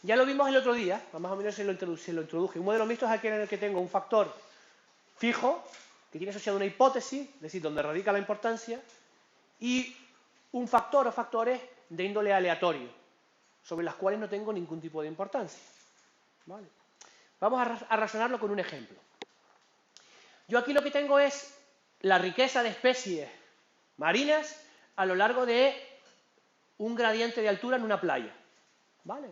Ya lo vimos el otro día, más o menos se lo introduje. Un modelo mixto es aquel en el que tengo un factor fijo, que tiene asociado una hipótesis, es decir, donde radica la importancia, y un factor o factores de índole aleatorio, sobre las cuales no tengo ningún tipo de importancia. ¿Vale? Vamos a razonarlo con un ejemplo. Yo aquí lo que tengo es la riqueza de especies marinas a lo largo de un gradiente de altura en una playa. ¿Vale?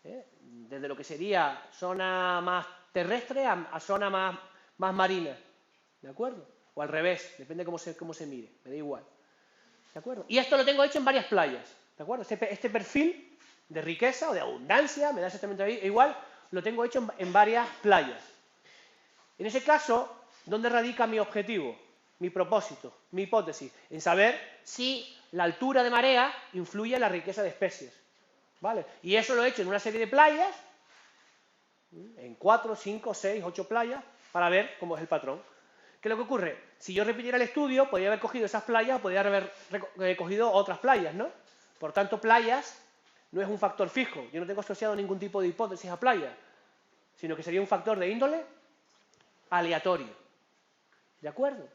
Desde lo que sería zona más terrestre a zona más marina. ¿De acuerdo? O al revés, depende cómo se mire, me da igual. ¿De acuerdo? Y esto lo tengo hecho en varias playas. ¿De acuerdo? Este perfil de riqueza o de abundancia, me da exactamente igual, lo tengo hecho en varias playas. En ese caso, ¿dónde radica mi objetivo, mi propósito, mi hipótesis? En saber si la altura de marea influye en la riqueza de especies. ¿Vale? Y eso lo he hecho en una serie de playas, en 4, 5, 6, 8 playas, para ver cómo es el patrón. ¿Qué es lo que ocurre? Si yo repitiera el estudio, podría haber cogido esas playas, podría haber cogido otras playas, ¿no? Por tanto, playas no es un factor fijo. Yo no tengo asociado ningún tipo de hipótesis a playas, sino que sería un factor de índole aleatorio. ¿De acuerdo?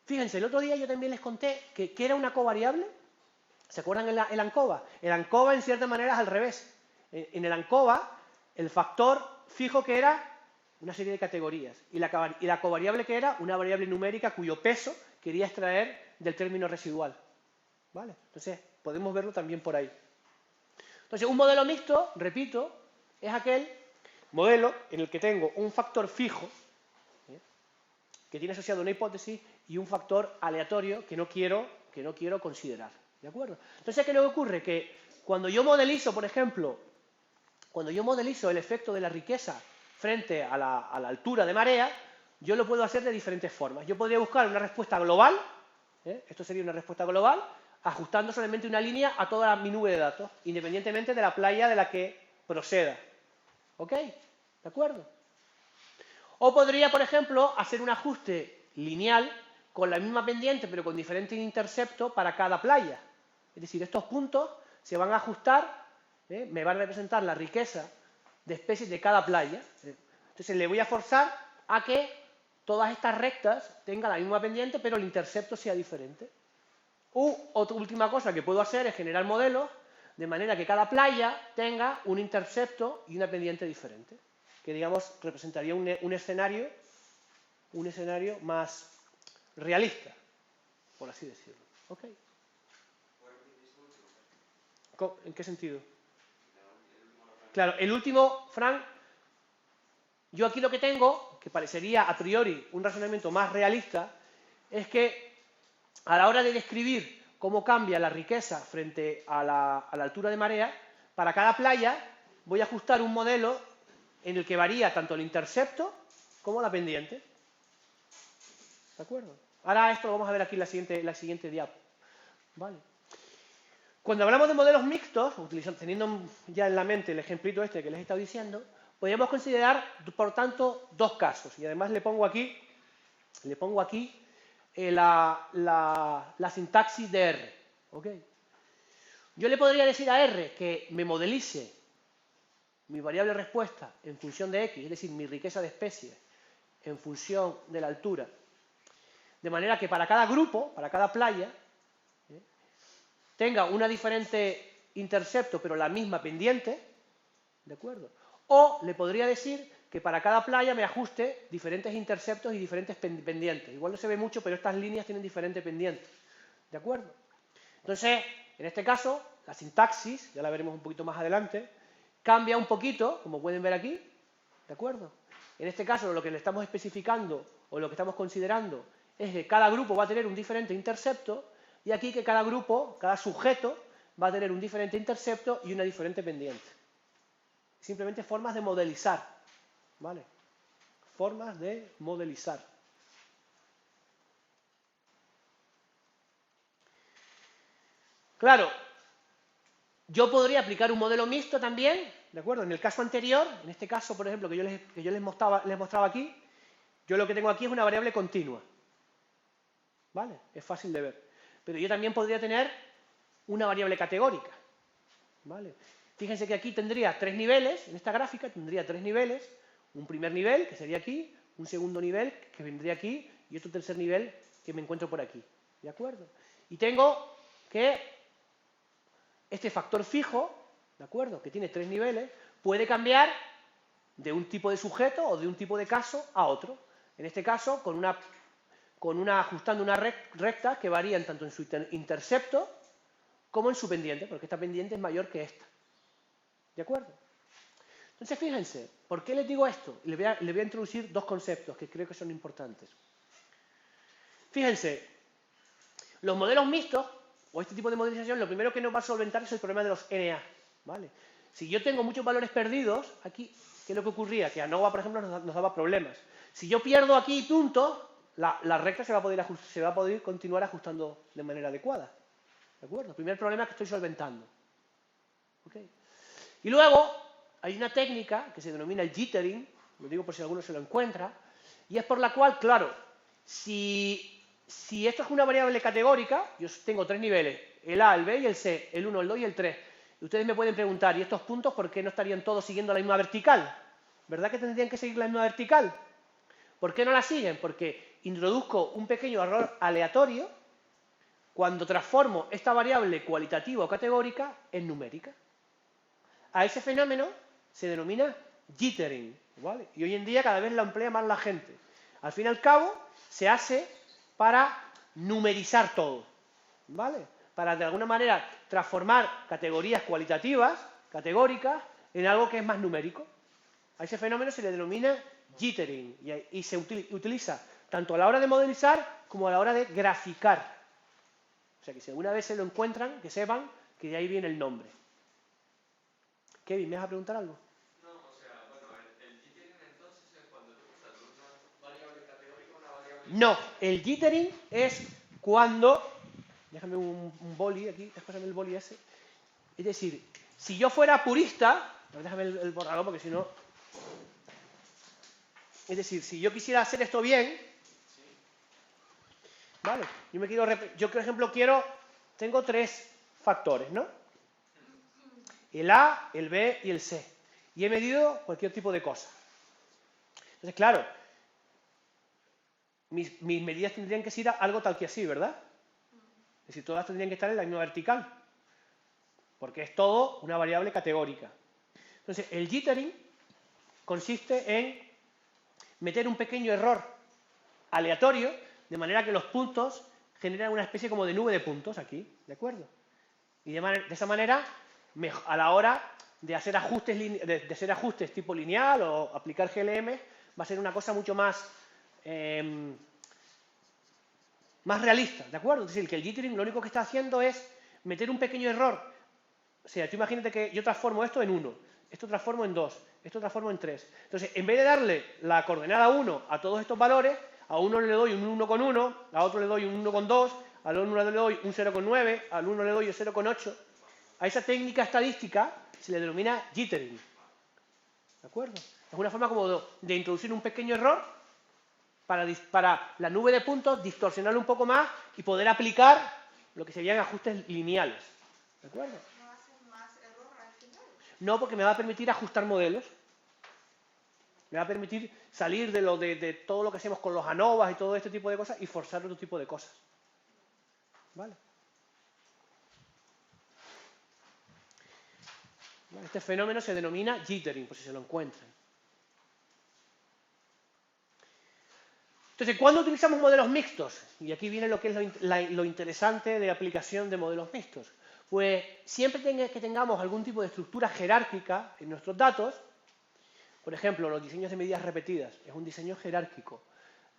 Fíjense, el otro día yo también les conté que era una covariable. ¿Se acuerdan el ANCOVA? El ANCOVA, en cierta manera, es al revés. En el ANCOVA, el factor fijo que era una serie de categorías. Y la covariable que era una variable numérica cuyo peso quería extraer del término residual. ¿Vale? Entonces, podemos verlo también por ahí. Entonces, un modelo mixto, repito, es aquel modelo en el que tengo un factor fijo, que tiene asociado una hipótesis, y un factor aleatorio que no quiero considerar. ¿De acuerdo? Entonces, ¿qué es lo que ocurre? Que cuando yo modelizo, por ejemplo, el efecto de la riqueza frente a la altura de marea, yo lo puedo hacer de diferentes formas. Yo podría buscar una respuesta global, esto sería una respuesta global, ajustando solamente una línea a toda mi nube de datos, independientemente de la playa de la que proceda. ¿Ok? ¿De acuerdo? O podría, por ejemplo, hacer un ajuste lineal con la misma pendiente, pero con diferente intercepto para cada playa. Es decir, estos puntos se van a ajustar, me van a representar la riqueza de especies de cada playa. Entonces le voy a forzar a que todas estas rectas tengan la misma pendiente, pero el intercepto sea diferente. Otra última cosa que puedo hacer es generar modelos de manera que cada playa tenga un intercepto y una pendiente diferente, que digamos representaría un escenario más realista, por así decirlo. ¿Ok? ¿En qué sentido? Claro, el último, Frank, yo aquí lo que tengo, que parecería a priori un razonamiento más realista, es que a la hora de describir cómo cambia la riqueza frente a la altura de marea, para cada playa voy a ajustar un modelo en el que varía tanto el intercepto como la pendiente. ¿De acuerdo? Ahora esto lo vamos a ver aquí en la siguiente diapo. ¿Vale? Cuando hablamos de modelos mixtos, teniendo ya en la mente el ejemplito este que les he estado diciendo, podríamos considerar, por tanto, dos casos. Y además le pongo aquí la sintaxis de R. ¿Ok? Yo le podría decir a R que me modelice mi variable respuesta en función de X, es decir, mi riqueza de especies en función de la altura, de manera que para cada grupo, para cada playa, tenga una diferente intercepto pero la misma pendiente, ¿de acuerdo? O le podría decir que para cada playa me ajuste diferentes interceptos y diferentes pendientes. Igual no se ve mucho, pero estas líneas tienen diferentes pendientes, ¿de acuerdo? Entonces, en este caso, la sintaxis, ya la veremos un poquito más adelante, cambia un poquito, como pueden ver aquí, ¿de acuerdo? En este caso, lo que le estamos especificando o lo que estamos considerando es que cada grupo va a tener un diferente intercepto, y aquí que cada grupo, cada sujeto, va a tener un diferente intercepto y una diferente pendiente. Simplemente formas de modelizar, ¿vale? Formas de modelizar. Claro, yo podría aplicar un modelo mixto también, ¿de acuerdo? En el caso anterior, en este caso, por ejemplo, que yo les mostraba aquí, yo lo que tengo aquí es una variable continua, ¿vale? Es fácil de ver. Pero yo también podría tener una variable categórica, ¿vale? Fíjense que aquí tendría tres niveles, en esta gráfica tendría tres niveles, un primer nivel, que sería aquí, un segundo nivel, que vendría aquí, y otro tercer nivel, que me encuentro por aquí, ¿de acuerdo? Y tengo que este factor fijo, ¿de acuerdo?, que tiene tres niveles, puede cambiar de un tipo de sujeto o de un tipo de caso a otro. En este caso, ajustando unas rectas que varían tanto en su intercepto como en su pendiente, porque esta pendiente es mayor que esta. ¿De acuerdo? Entonces, fíjense, ¿por qué les digo esto? Les voy a introducir dos conceptos que creo que son importantes. Fíjense, los modelos mixtos, o este tipo de modelización, lo primero que nos va a solventar es el problema de los NA, ¿vale? Si yo tengo muchos valores perdidos, aquí, ¿qué es lo que ocurría? Que ANOVA, por ejemplo, nos daba problemas. Si yo pierdo aquí puntos, la recta se va a poder continuar ajustando de manera adecuada. ¿De acuerdo? El primer problema que estoy solventando. ¿Okay? Y luego hay una técnica que se denomina el jittering, lo digo por si alguno se lo encuentra, y es por la cual, claro, si esto es una variable categórica, yo tengo tres niveles, el A, el B y el C, el 1, el 2 y el 3. Y ustedes me pueden preguntar, ¿y estos puntos por qué no estarían todos siguiendo la misma vertical? ¿Verdad que tendrían que seguir la misma vertical? ¿Por qué no la siguen? Porque introduzco un pequeño error aleatorio cuando transformo esta variable cualitativa o categórica en numérica. A ese fenómeno se denomina jittering, ¿vale? Y hoy en día cada vez la emplea más la gente. Al fin y al cabo, se hace para numerizar todo, ¿vale? para de alguna manera transformar categorías cualitativas, categóricas, en algo que es más numérico. A ese fenómeno se le denomina jittering y se utiliza tanto a la hora de modelizar como a la hora de graficar. O sea que si alguna vez se lo encuentran, que sepan que de ahí viene el nombre. Kevin, ¿me vas a preguntar algo? No, o sea, bueno, el jittering entonces es cuando tú pasas de una variable categórica a una variable... No, el jittering es cuando... Déjame un boli aquí, déjame el boli ese. Es decir, si yo fuera purista... Déjame el borrador porque si no... Es decir, si yo quisiera hacer esto bien... Vale, yo por ejemplo tengo 3 factores, ¿no? El A, el B y el C. Y he medido cualquier tipo de cosa. Entonces, claro, mis medidas tendrían que ser algo tal que así, ¿verdad? Es decir, todas tendrían que estar en la misma vertical. Porque es todo una variable categórica. Entonces, el jittering consiste en meter un pequeño error aleatorio, de manera que los puntos generan una especie como de nube de puntos aquí, ¿de acuerdo? Y de esa manera, a la hora de hacer ajustes tipo lineal o aplicar GLM, va a ser una cosa mucho más realista, ¿de acuerdo? Es decir, que el jittering lo único que está haciendo es meter un pequeño error. O sea, tú imagínate que yo transformo esto en 1, esto transformo en 2, esto transformo en 3. Entonces, en vez de darle la coordenada 1 a todos estos valores, a uno le doy un 1,1, a otro le doy un 1,2, al uno le doy un 0,9, al uno le doy un 0,8. A esa técnica estadística se le denomina jittering. ¿De acuerdo? Es una forma como de introducir un pequeño error para la nube de puntos, distorsionarlo un poco más y poder aplicar lo que serían ajustes lineales. ¿De acuerdo? ¿No hacen más error al final? No, porque me va a permitir ajustar modelos. Me va a permitir salir de todo lo que hacemos con los ANOVAs y todo este tipo de cosas y forzar otro tipo de cosas. ¿Vale? Este fenómeno se denomina jittering, por si se lo encuentran. Entonces, ¿cuándo utilizamos modelos mixtos? Y aquí viene lo que es lo interesante de aplicación de modelos mixtos. Pues siempre que tengamos algún tipo de estructura jerárquica en nuestros datos, por ejemplo, los diseños de medidas repetidas, es un diseño jerárquico.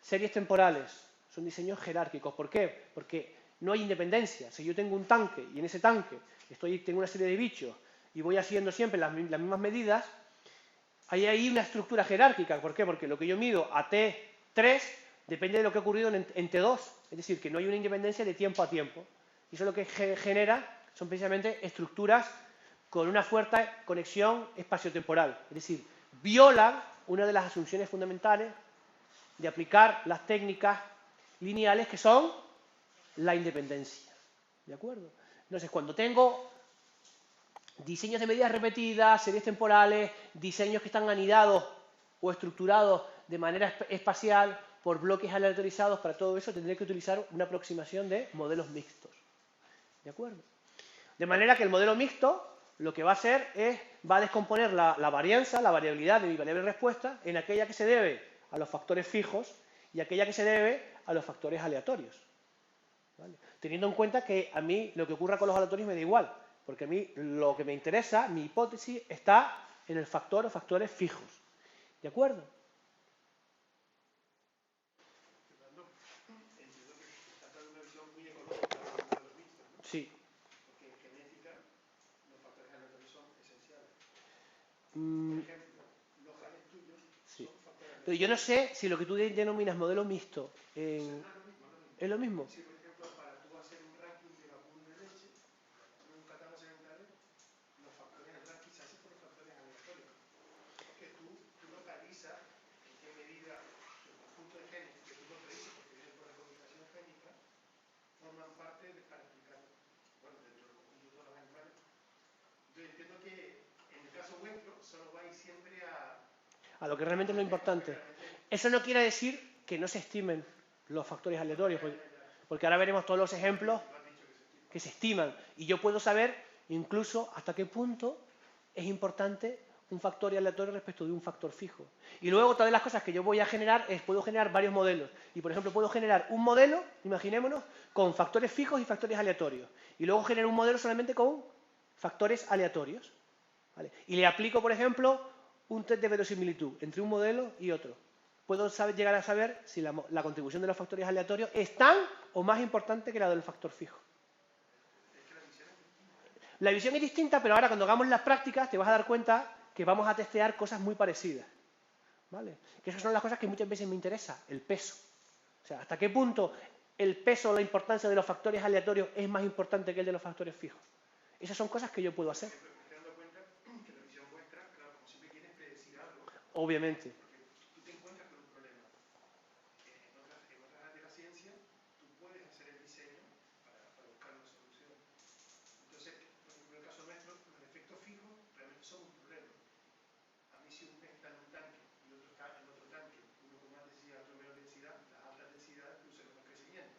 Series temporales, son diseños jerárquicos. ¿Por qué? Porque no hay independencia. Si yo tengo un tanque y en ese tanque tengo una serie de bichos y voy haciendo siempre las mismas medidas, hay ahí una estructura jerárquica. ¿Por qué? Porque lo que yo mido a T3 depende de lo que ha ocurrido en T2. Es decir, que no hay una independencia de tiempo a tiempo. Y eso lo que genera son precisamente estructuras con una fuerte conexión espaciotemporal. Es decir, violan una de las asunciones fundamentales de aplicar las técnicas lineales que son la independencia. ¿De acuerdo? Entonces, cuando tengo diseños de medidas repetidas, series temporales, diseños que están anidados o estructurados de manera espacial por bloques aleatorizados, para todo eso tendré que utilizar una aproximación de modelos mixtos. ¿De acuerdo? De manera que el modelo mixto lo que va a hacer va a descomponer la varianza, la variabilidad de mi variable respuesta en aquella que se debe a los factores fijos y aquella que se debe a los factores aleatorios. ¿Vale? Teniendo en cuenta que a mí lo que ocurra con los aleatorios me da igual, porque a mí lo que me interesa, mi hipótesis, está en el factor o factores fijos. ¿De acuerdo? Entiendo que está dando una visión muy económica de los modelos mixtos, ¿no? Sí. Porque en genética los factores aleatorios son esenciales. Mm, Por ejemplo, los genes tuyos sí. son factores Pero yo no sé si lo que tú denominas modelo mixto es lo mismo. Si, por ejemplo, para tú hacer un ranking de vacuno de leche, en un catálogo sanitario, los factores del ranking se hacen por los factores aleatorios. Porque tú localizas en qué medida el conjunto de genes que tú lo predices, porque vienen por la codificación génica, forman parte para explicar, bueno, dentro del conjunto de todos los animales. Yo entiendo que en el caso vuestro solo vais siempre a lo que realmente es lo importante. Eso no quiere decir que no se estimen los factores aleatorios, porque ahora veremos todos los ejemplos que se estiman. Y yo puedo saber incluso hasta qué punto es importante un factor aleatorio respecto de un factor fijo. Y luego, otra de las cosas que yo voy a generar es, puedo generar varios modelos. Y, por ejemplo, puedo generar un modelo, imaginémonos, con factores fijos y factores aleatorios. Y luego genero un modelo solamente con factores aleatorios. ¿Vale? Y le aplico, por ejemplo, un test de verosimilitud entre un modelo y otro. Puedo llegar a saber si la contribución de los factores aleatorios es tan o más importante que la del factor fijo. La visión es distinta, pero ahora cuando hagamos las prácticas te vas a dar cuenta que vamos a testear cosas muy parecidas. ¿Vale? Que esas son las cosas que muchas veces me interesa, el peso. O sea, hasta qué punto el peso o la importancia de los factores aleatorios es más importante que el de los factores fijos. Esas son cosas que yo puedo hacer. Me estoy dando cuenta que la visión vuestra, claro, como siempre quieres predecir algo, Obviamente. porque tú te encuentras con un problema. En otras áreas de la ciencia, tú puedes hacer el diseño para buscar una solución. Entonces, por ejemplo, en el caso nuestro, los efectos fijos realmente son un problema. A mí si un pez está en un tanque y otro está en otro tanque, uno con más densidad, otro menos densidad, las altas densidades producen más crecimiento.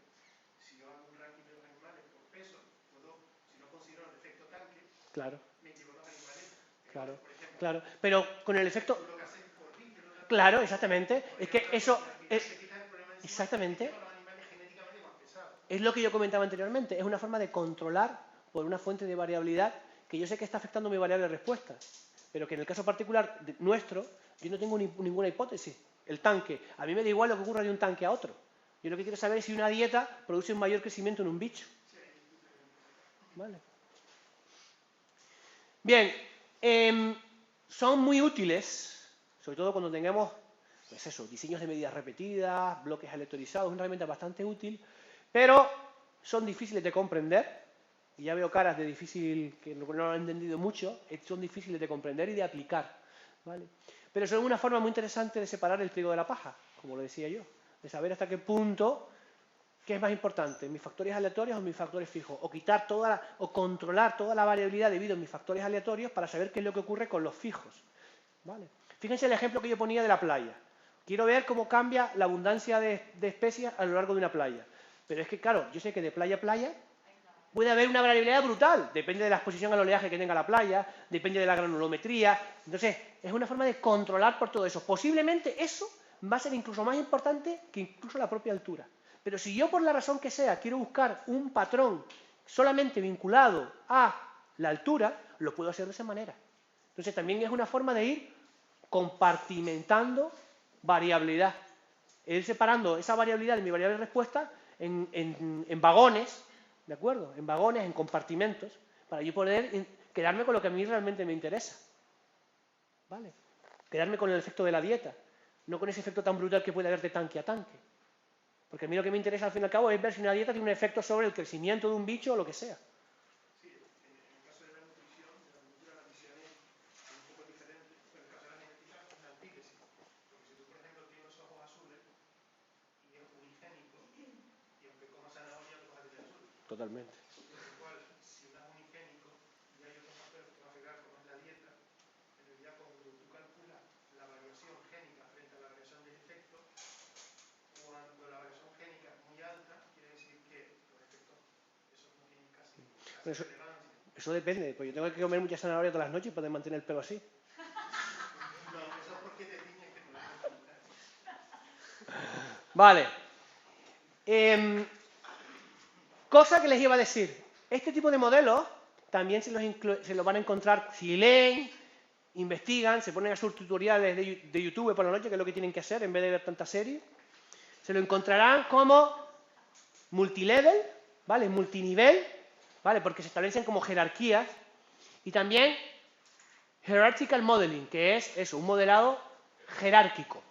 Si yo hago un ranking de los animales por peso, puedo, si no considero el efecto tanque, Claro, me llevo los animales, claro, por ejemplo. claro. Pero con el efecto... Tú lo que haces es corrigir una Claro, exactamente. Es que eso... te quitas el problema encima, Exactamente. te lleva a los animales genéticamente más pesados. Es lo que yo comentaba anteriormente. Es una forma de controlar por una fuente de variabilidad que yo sé que está afectando mi variable de respuesta. Pero que en el caso particular nuestro, yo no tengo ninguna hipótesis. El tanque. A mí me da igual lo que ocurra de un tanque a otro. Yo lo que quiero saber es si una dieta produce un mayor crecimiento en un bicho. ¿Vale? Bien. Son muy útiles, sobre todo cuando tengamos, pues eso, diseños de medidas repetidas, bloques aleatorizados, una herramienta bastante útil, pero son difíciles de comprender. Y ya veo caras de difícil, que no lo han entendido mucho, son difíciles de comprender y de aplicar. ¿Vale? Pero son una forma muy interesante de separar el trigo de la paja, como lo decía yo, de saber hasta qué punto, qué es más importante, mis factores aleatorios o mis factores fijos, o quitar o controlar toda la variabilidad debido a mis factores aleatorios para saber qué es lo que ocurre con los fijos. ¿Vale? Fíjense el ejemplo que yo ponía de la playa. Quiero ver cómo cambia la abundancia de especies a lo largo de una playa. Pero es que, claro, yo sé que de playa a playa puede haber una variabilidad brutal. Depende de la exposición al oleaje que tenga la playa, depende de la granulometría. Entonces, es una forma de controlar por todo eso. Posiblemente eso va a ser incluso más importante que incluso la propia altura. Pero si yo, por la razón que sea, quiero buscar un patrón solamente vinculado a la altura, lo puedo hacer de esa manera. Entonces, también es una forma de ir compartimentando variabilidad. Ir separando esa variabilidad de mi variable de respuesta en vagones, ¿de acuerdo? En vagones, en compartimentos, para yo poder quedarme con lo que a mí realmente me interesa. ¿Vale? Quedarme con el efecto de la dieta, no con ese efecto tan brutal que puede haber de tanque a tanque. Porque a mí lo que me interesa al fin y al cabo es ver si una dieta tiene un efecto sobre el crecimiento de un bicho o lo que sea. Sí, en el caso de la nutrición, la visión es un poco diferente. En el caso de la genética es la antítesis. Porque si tú, por ejemplo, tienes los ojos azules y es unigénico, y aunque comas zanahoria, tú vas a tener azul. Totalmente. Con lo cual, si uno es unigénico y hay otros factores que te va a afectar, como es la dieta, en realidad cuando tú calculas la variación génica frente a la variación del efecto, cuando la variación génica es muy alta, quiere decir que los efectos, esos no tienen casi relevancia. Eso depende, pues yo tengo que comer mucha zanahoria todas las noches para mantener el pelo así. No, eso es porque te tiñes que no lo puedes Vale. Cosa que les iba a decir. Este tipo de modelos también se los van a encontrar si leen, investigan, se ponen a sus tutoriales de YouTube por la noche, que es lo que tienen que hacer en vez de ver tantas series. Se lo encontrarán como multilevel, ¿vale? Multinivel, ¿vale? Porque se establecen como jerarquías. Y también hierarchical modeling, que es eso, un modelado jerárquico,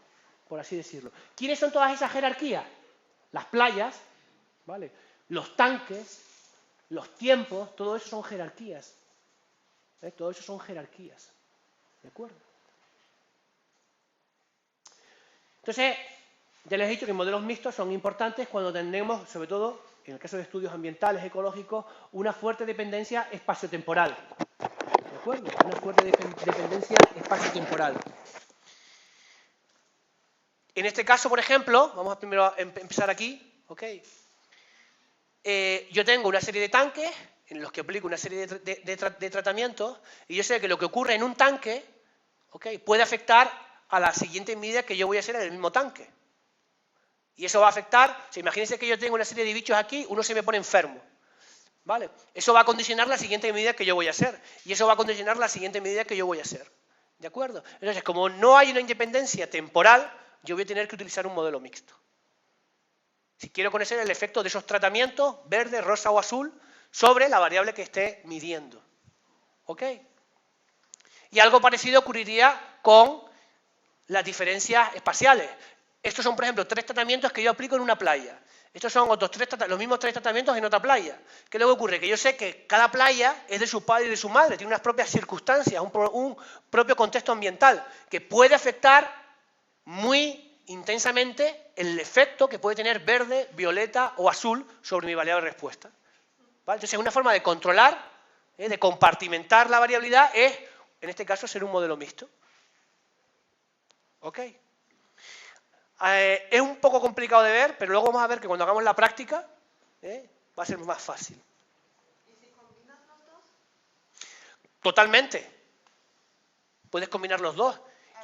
por así decirlo. ¿Quiénes son todas esas jerarquías? Las playas, ¿vale? Los tanques, los tiempos, todo eso son jerarquías. Todo eso son jerarquías. ¿De acuerdo? Entonces, ya les he dicho que modelos mixtos son importantes cuando tenemos, sobre todo, en el caso de estudios ambientales, ecológicos, una fuerte dependencia espaciotemporal. ¿De acuerdo? Una fuerte dependencia espaciotemporal. En este caso, por ejemplo, vamos a primero empezar aquí, ¿ok? Yo tengo una serie de tanques en los que aplico una serie de tratamientos y yo sé que lo que ocurre en un tanque ¿ok? Puede afectar a la siguiente medida que yo voy a hacer en el mismo tanque. Y eso va a afectar, o sea, imagínense que yo tengo una serie de bichos aquí, uno se me pone enfermo, ¿vale? Eso va a condicionar la siguiente medida que yo voy a hacer. Y eso va a condicionar la siguiente medida que yo voy a hacer. ¿De acuerdo? Entonces, como no hay una independencia temporal, yo voy a tener que utilizar un modelo mixto. Si quiero conocer el efecto de esos tratamientos, verde, rosa o azul, sobre la variable que esté midiendo. ¿Ok? Y algo parecido ocurriría con las diferencias espaciales. Estos son, por ejemplo, 3 tratamientos que yo aplico en una playa. Estos son otros los mismos 3 tratamientos en otra playa. ¿Qué luego ocurre? Que yo sé que cada playa es de su padre y de su madre, tiene unas propias circunstancias, un propio contexto ambiental, que puede afectar muy intensamente el efecto que puede tener verde, violeta o azul sobre mi variable de respuesta. ¿Vale? Entonces, una forma de controlar, de compartimentar la variabilidad es, en este caso, ser un modelo mixto. ¿Ok? Es un poco complicado de ver, pero luego vamos a ver que cuando hagamos la práctica va a ser más fácil. ¿Y si combinas los dos? Totalmente. Puedes combinar los dos.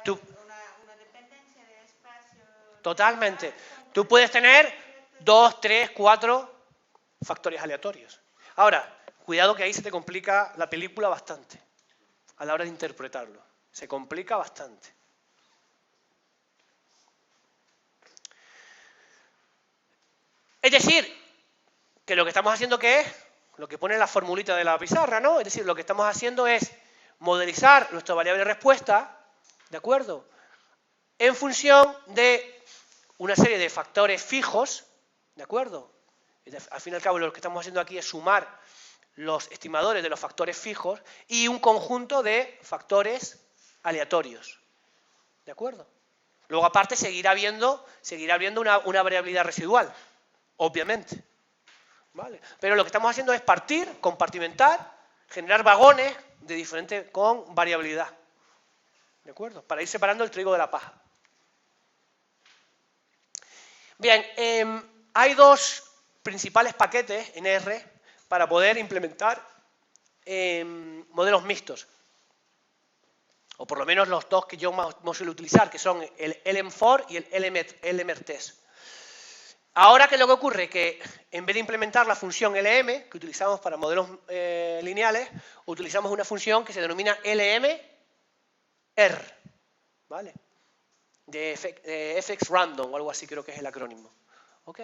Una dependencia de espacio. Totalmente. Tú puedes tener 2, 3, 4 factores aleatorios. Ahora, cuidado que ahí se te complica la película bastante a la hora de interpretarlo. Se complica bastante. Es decir, que lo que estamos haciendo, ¿qué es? Lo que pone la formulita de la pizarra, ¿no? Es decir, lo que estamos haciendo es modelizar nuestra variable de respuesta, ¿de acuerdo? En función de una serie de factores fijos, ¿de acuerdo? Al fin y al cabo, lo que estamos haciendo aquí es sumar los estimadores de los factores fijos y un conjunto de factores aleatorios, ¿de acuerdo? Luego, aparte, seguirá habiendo una variabilidad residual. Obviamente. ¿Vale? Pero lo que estamos haciendo es partir, compartimentar, generar vagones de diferente con variabilidad. ¿De acuerdo? Para ir separando el trigo de la paja. Bien, hay 2 principales paquetes en R para poder implementar modelos mixtos. O por lo menos los 2 que yo más suelo utilizar, que son el LM4 y el LMRTest. Ahora, ¿qué es lo que ocurre? Que en vez de implementar la función LM, que utilizamos para modelos lineales, utilizamos una función que se denomina LMR, ¿vale? De FX Random o algo así creo que es el acrónimo. ¿Ok?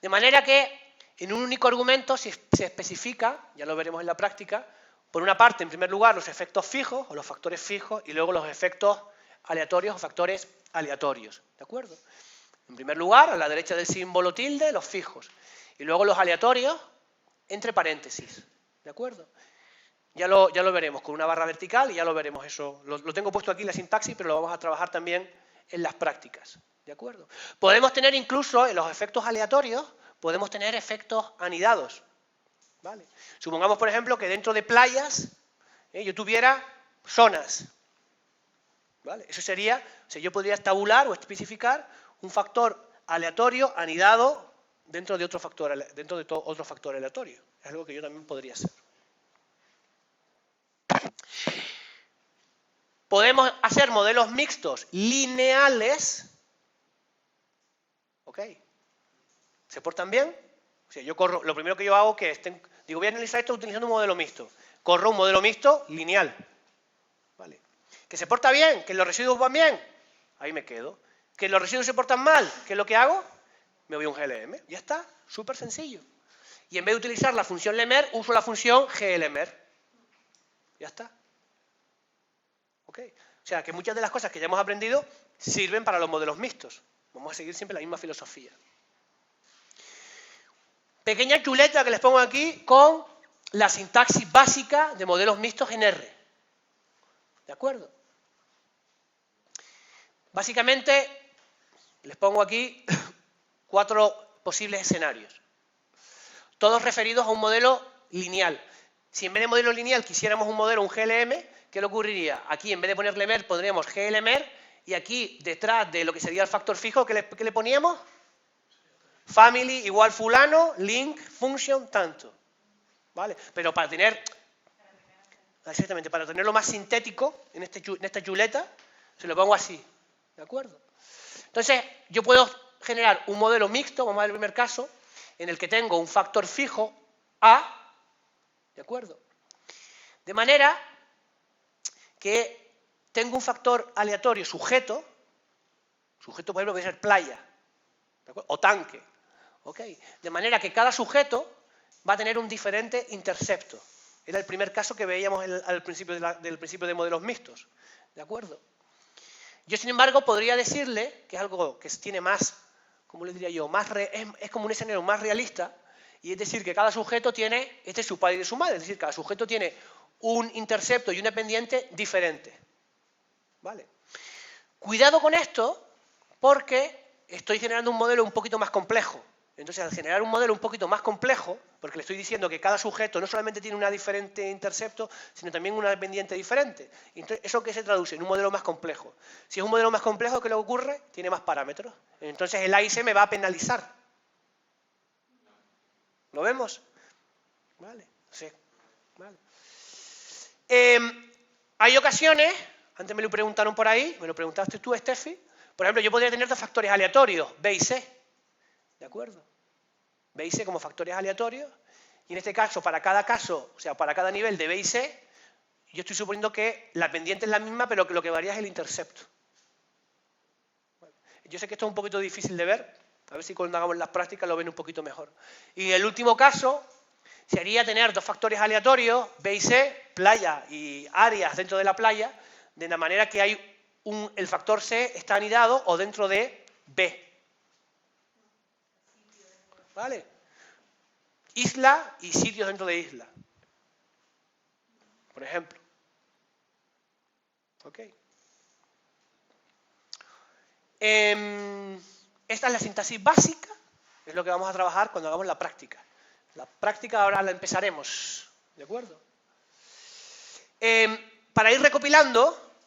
De manera que en un único argumento se especifica, ya lo veremos en la práctica, por una parte, en primer lugar, los efectos fijos o los factores fijos y luego los efectos aleatorios o factores aleatorios. ¿De acuerdo? En primer lugar, a la derecha del símbolo tilde, los fijos. Y luego los aleatorios, entre paréntesis. ¿De acuerdo? Ya lo veremos con una barra vertical y ya lo veremos eso. Lo tengo puesto aquí en la sintaxis, pero lo vamos a trabajar también en las prácticas. ¿De acuerdo? Podemos tener incluso, en los efectos aleatorios, podemos tener efectos anidados. ¿Vale? Supongamos, por ejemplo, que dentro de playas yo tuviera zonas. ¿Vale? Eso sería, o sea, yo podría tabular o especificar un factor aleatorio anidado dentro de otro factor aleatorio. Es algo que yo también podría hacer. Podemos hacer modelos mixtos lineales. ¿Ok? ¿Se portan bien? O sea, yo corro, lo primero que yo hago es que digo, voy a analizar esto utilizando un modelo mixto. Corro un modelo mixto lineal. ¿Vale? ¿Que se porta bien? ¿Que los residuos van bien? Ahí me quedo. ¿Que los residuos se portan mal? ¿Qué es lo que hago? Me voy a un GLM. Ya está, súper sencillo. Y en vez de utilizar la función LMR, uso la función GLMR. Ya está. ¿Ok? O sea, que muchas de las cosas que ya hemos aprendido sirven para los modelos mixtos. Vamos a seguir siempre la misma filosofía. Pequeña chuleta que les pongo aquí con la sintaxis básica de modelos mixtos en R. ¿De acuerdo? Básicamente, les pongo aquí 4 posibles escenarios. Todos referidos a un modelo lineal. Si en vez de modelo lineal quisiéramos un modelo, un GLM, ¿qué le ocurriría? Aquí en vez de ponerle MER pondríamos GLMR y aquí detrás de lo que sería el factor fijo, ¿qué le poníamos? Family igual fulano, link, function, tanto. ¿Vale? Pero para tener... Exactamente, para tenerlo más sintético en esta chuleta, se lo pongo así, ¿de acuerdo? Entonces, yo puedo generar un modelo mixto, vamos a ver el primer caso, en el que tengo un factor fijo A, ¿de acuerdo? De manera que tengo un factor aleatorio sujeto, por ejemplo puede ser playa, ¿de acuerdo? O tanque, ¿ok? De manera que cada sujeto va a tener un diferente intercepto. Era el primer caso que veíamos al principio del principio de modelos mixtos, ¿de acuerdo? Yo, sin embargo, podría decirle que es algo que tiene más, ¿cómo le diría yo? Es como un escenario más realista, y es decir, que cada sujeto tiene, este es su padre y su madre, es decir, cada sujeto tiene un intercepto y una pendiente diferente, ¿vale? Cuidado con esto, porque estoy generando un modelo un poquito más complejo. Entonces, al generar un modelo un poquito más complejo, porque le estoy diciendo que cada sujeto no solamente tiene una diferente intercepto, sino también una pendiente diferente. Entonces, ¿eso qué se traduce? En un modelo más complejo. Si es un modelo más complejo, ¿qué le ocurre? Tiene más parámetros. Entonces, el AIC me va a penalizar. ¿Lo vemos? Vale. Sí. Vale. Hay ocasiones, antes me lo preguntaron por ahí, me lo preguntaste tú, Steffi, por ejemplo, yo podría tener dos factores aleatorios, B y C. ¿De acuerdo? B y C como factores aleatorios, y en este caso, para cada caso, o sea, para cada nivel de B y C, yo estoy suponiendo que la pendiente es la misma, pero que lo que varía es el intercepto. Bueno, yo sé que esto es un poquito difícil de ver, a ver si cuando hagamos las prácticas lo ven un poquito mejor. Y el último caso sería tener dos factores aleatorios, B y C, playa y áreas dentro de la playa, de la manera que hay el factor C está anidado o dentro de B. ¿Vale? Isla y sitios dentro de isla. Por ejemplo. ¿Ok? Esta es la sintaxis básica, es lo que vamos a trabajar cuando hagamos la práctica. La práctica ahora la empezaremos, ¿de acuerdo? Para ir recopilando,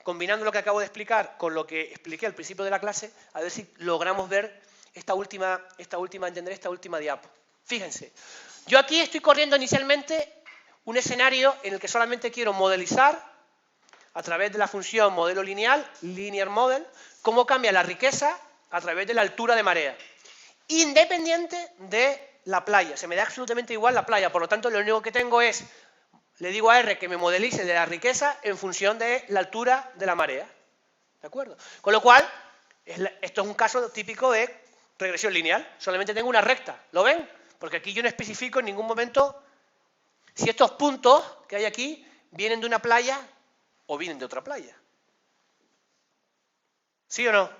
combinando lo que acabo de explicar con lo que expliqué al principio de la clase, a ver si logramos ver esta última diapo. Fíjense, yo aquí estoy corriendo inicialmente un escenario en el que solamente quiero modelizar a través de la función modelo lineal, linear model, cómo cambia la riqueza a través de la altura de marea, independiente de la playa. Se me da absolutamente igual la playa, por lo tanto lo único que tengo es, le digo a R que me modelice de la riqueza en función de la altura de la marea. ¿De acuerdo? Con lo cual, esto es un caso típico de regresión lineal. Solamente tengo una recta. ¿Lo ven? Porque aquí yo no especifico en ningún momento si estos puntos que hay aquí vienen de una playa o vienen de otra playa. ¿Sí o no? O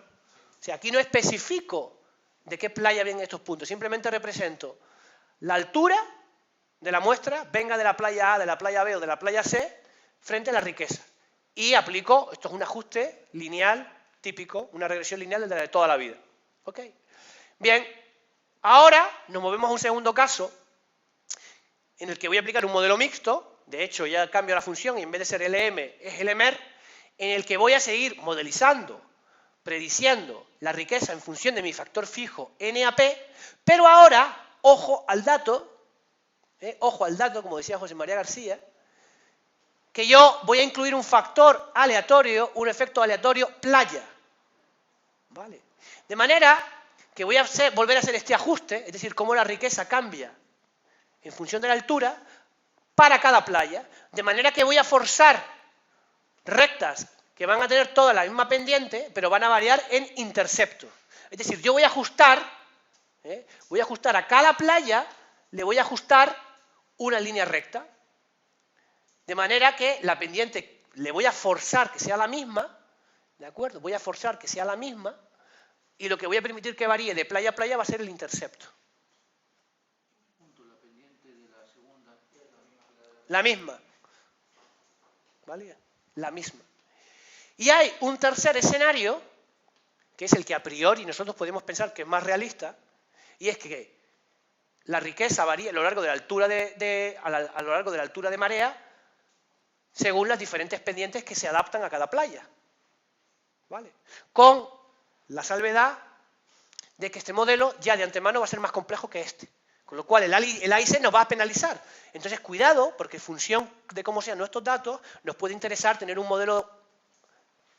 sea, aquí no especifico de qué playa vienen estos puntos. Simplemente represento la altura de la muestra, venga de la playa A, de la playa B o de la playa C, frente a la riqueza. Y aplico, esto es un ajuste lineal típico, una regresión lineal de toda la vida. ¿Ok? Bien, ahora nos movemos a un segundo caso en el que voy a aplicar un modelo mixto, de hecho ya cambio la función y en vez de ser LM es LMR, en el que voy a seguir modelizando, prediciendo la riqueza en función de mi factor fijo NAP, pero ahora, ojo al dato, como decía José María García, que yo voy a incluir un factor aleatorio, un efecto aleatorio playa. ¿Vale? De manera que voy a volver a hacer este ajuste, es decir, cómo la riqueza cambia en función de la altura para cada playa, de manera que voy a forzar rectas que van a tener toda la misma pendiente, pero van a variar en intercepto. Es decir, yo voy a ajustar a cada playa, le voy a ajustar una línea recta, de manera que la pendiente le voy a forzar que sea la misma, ¿de acuerdo? Voy a forzar que sea la misma, y lo que voy a permitir que varíe de playa a playa va a ser el intercepto. La pendiente de la segunda La misma. ¿Vale? La misma. Y hay un tercer escenario, que es el que a priori nosotros podemos pensar que es más realista, y es que la riqueza varía a lo largo de la altura a lo largo de la altura de marea según las diferentes pendientes que se adaptan a cada playa. ¿Vale? Con la salvedad de que este modelo ya de antemano va a ser más complejo que este. Con lo cual el A y C nos va a penalizar. Entonces, cuidado, porque en función de cómo sean nuestros datos, nos puede interesar tener un modelo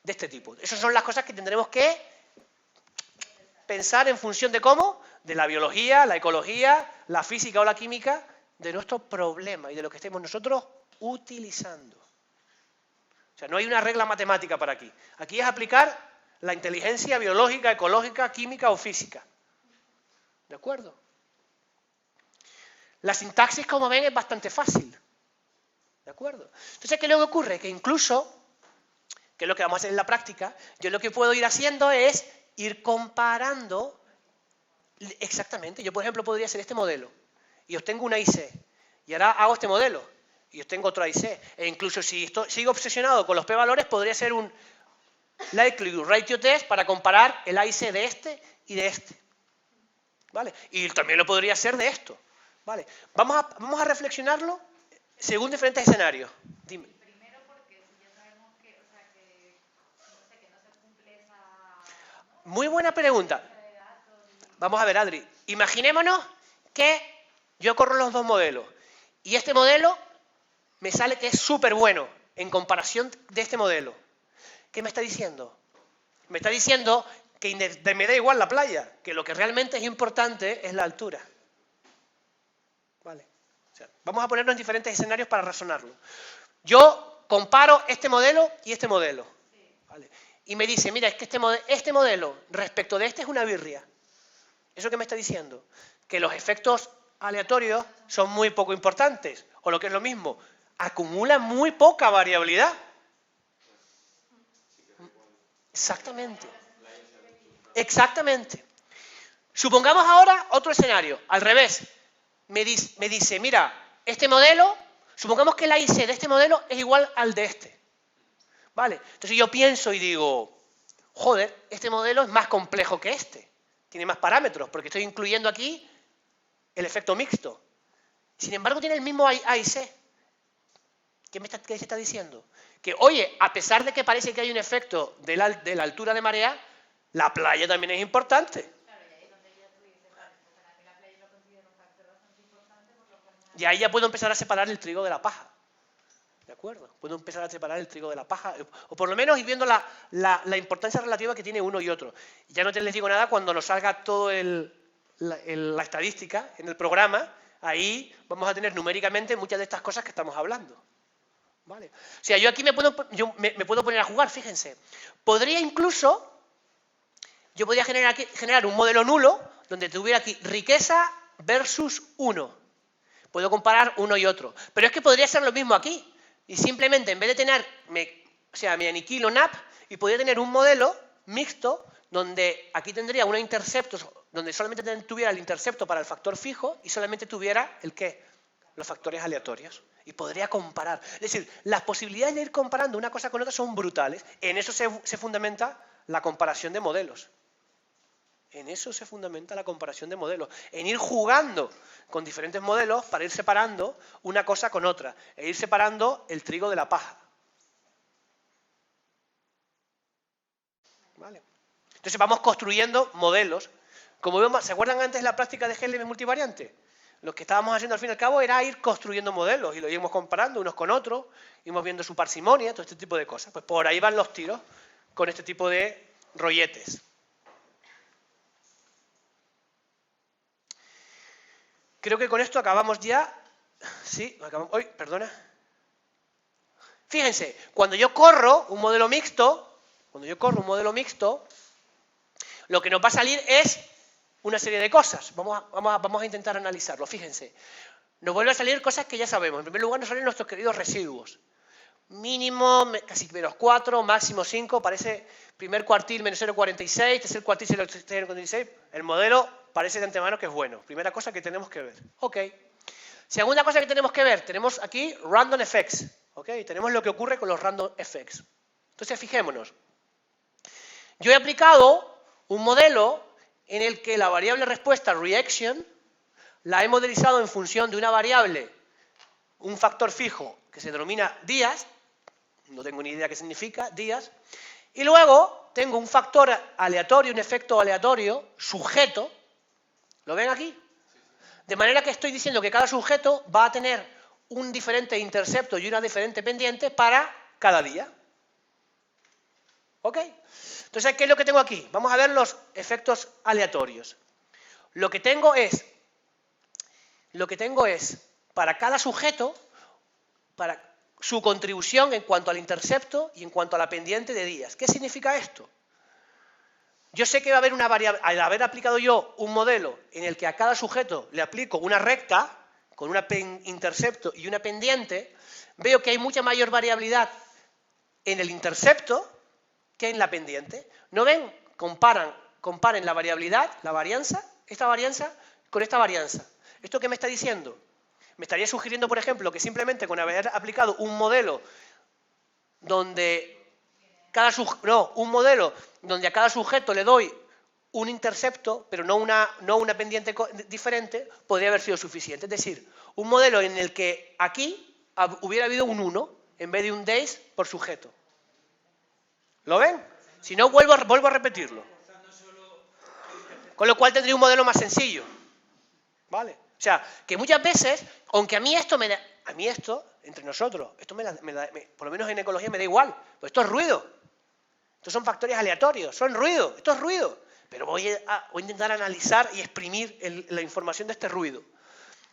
de este tipo. Esas son las cosas que tendremos que pensar en función de cómo, de la biología, la ecología, la física o la química, de nuestro problema y de lo que estemos nosotros utilizando. O sea, no hay una regla matemática para aquí. Aquí es aplicar la inteligencia biológica, ecológica, química o física. ¿De acuerdo? La sintaxis, como ven, es bastante fácil. ¿De acuerdo? Entonces, ¿qué es lo que ocurre? Que incluso, que es lo que vamos a hacer en la práctica, yo lo que puedo ir haciendo es ir comparando exactamente. Yo, por ejemplo, podría hacer este modelo y obtengo una IC. Y ahora hago este modelo y obtengo otro IC. E incluso si sigo obsesionado con los p-valores, podría hacer un likelihood ratio test para comparar el IC de este y de este. ¿Vale? Y también lo podría hacer de esto. ¿Vale? Vamos a reflexionarlo según diferentes escenarios. Dime. Primero porque si ya sabemos que, o sea, que no sé, que no se cumple esa... ¿no? Muy buena pregunta. Vamos a ver, Adri. Imaginémonos que yo corro los dos modelos y este modelo me sale que es súper bueno en comparación de este modelo. ¿Qué me está diciendo? Me está diciendo que me da igual la playa, que lo que realmente es importante es la altura. ¿Vale? O sea, vamos a ponernos en diferentes escenarios para razonarlo. Yo comparo este modelo y este modelo. ¿Vale? Y me dice, mira, es que este modelo respecto de este es una birria. ¿Eso qué me está diciendo? Que los efectos aleatorios son muy poco importantes. O lo que es lo mismo, acumulan muy poca variabilidad. Exactamente. Exactamente. Supongamos ahora otro escenario, al revés. Me dice, mira, este modelo, supongamos que la IC de este modelo es igual al de este. ¿Vale? Entonces yo pienso y digo, joder, este modelo es más complejo que este. Tiene más parámetros, porque estoy incluyendo aquí el efecto mixto. Sin embargo, tiene el mismo A y C. ¿Qué se está diciendo? Que, oye, a pesar de que parece que hay un efecto de la altura de marea, la playa también es importante. Claro, y ahí es donde ya tú dices, vale, pues para mí la playa lo considero un factor bastante importante por lo que... Y ahí ya puedo empezar a separar el trigo de la paja. ¿De acuerdo? Puedo empezar a separar el trigo de la paja. O por lo menos ir viendo la importancia relativa que tiene uno y otro. Ya no les digo nada cuando nos salga todo la estadística en el programa. Ahí vamos a tener numéricamente muchas de estas cosas que estamos hablando. ¿Vale? O sea, yo aquí me puedo poner a jugar, fíjense. Yo podría generar un modelo nulo donde tuviera aquí riqueza versus 1. Puedo comparar uno y otro. Pero es que podría ser lo mismo aquí. Y simplemente, en vez de tener, me aniquilo NAP y podría tener un modelo mixto donde aquí tendría unos interceptos, donde solamente tuviera el intercepto para el factor fijo y solamente tuviera el ¿qué? Los factores aleatorios. Y podría comparar. Es decir, las posibilidades de ir comparando una cosa con otra son brutales. En eso se fundamenta la comparación de modelos. En eso se fundamenta la comparación de modelos. En ir jugando con diferentes modelos para ir separando una cosa con otra. E ir separando el trigo de la paja. ¿Vale? Entonces vamos construyendo modelos. Como vemos, ¿se acuerdan antes de la práctica de GLM multivariante? Lo que estábamos haciendo al fin y al cabo era ir construyendo modelos y lo íbamos comparando unos con otros, íbamos viendo su parsimonia, todo este tipo de cosas. Pues por ahí van los tiros con este tipo de rolletes. Creo que con esto acabamos ya. Sí, acabamos. Uy, perdona. Fíjense, cuando yo corro un modelo mixto, lo que nos va a salir es una serie de cosas. Vamos a intentar analizarlo. Fíjense, nos vuelve a salir cosas que ya sabemos. En primer lugar nos salen nuestros queridos residuos. Mínimo, casi menos 4, máximo 5, parece primer cuartil menos 0,46, tercer cuartil 0,46. El modelo parece de antemano que es bueno. Primera cosa que tenemos que ver. Ok. Segunda cosa que tenemos que ver, tenemos aquí random effects. Ok. Tenemos lo que ocurre con los random effects. Entonces, fijémonos. Yo he aplicado un modelo en el que la variable respuesta reaction la he modelizado en función de una variable, un factor fijo que se denomina días, no tengo ni idea qué significa, días, y luego tengo un factor aleatorio, un efecto aleatorio, sujeto, ¿lo ven aquí? De manera que estoy diciendo que cada sujeto va a tener un diferente intercepto y una diferente pendiente para cada día. ¿Ok? Entonces, ¿qué es lo que tengo aquí? Vamos a ver los efectos aleatorios. Lo que tengo es, para cada sujeto, para su contribución en cuanto al intercepto y en cuanto a la pendiente de días. ¿Qué significa esto? Yo sé que va a haber una variable, al haber aplicado yo un modelo en el que a cada sujeto le aplico una recta, con un intercepto y una pendiente, veo que hay mucha mayor variabilidad en el intercepto que en la pendiente. ¿No ven? Comparen la variabilidad, la varianza, esta varianza con esta varianza. ¿Esto qué me está diciendo? Me estaría sugiriendo, por ejemplo, que simplemente con haber aplicado un modelo donde a cada sujeto le doy un intercepto, pero no una pendiente diferente, podría haber sido suficiente. Es decir, un modelo en el que aquí hubiera habido un 1 en vez de un days por sujeto. ¿Lo ven? Si no, vuelvo a repetirlo. Con lo cual tendría un modelo más sencillo. ¿Vale? O sea, que muchas veces, aunque a mí esto, entre nosotros, esto por lo menos en ecología me da igual, pues esto es ruido. Estos son factores aleatorios, son ruido, esto es ruido. Pero voy a intentar analizar y exprimir la información de este ruido.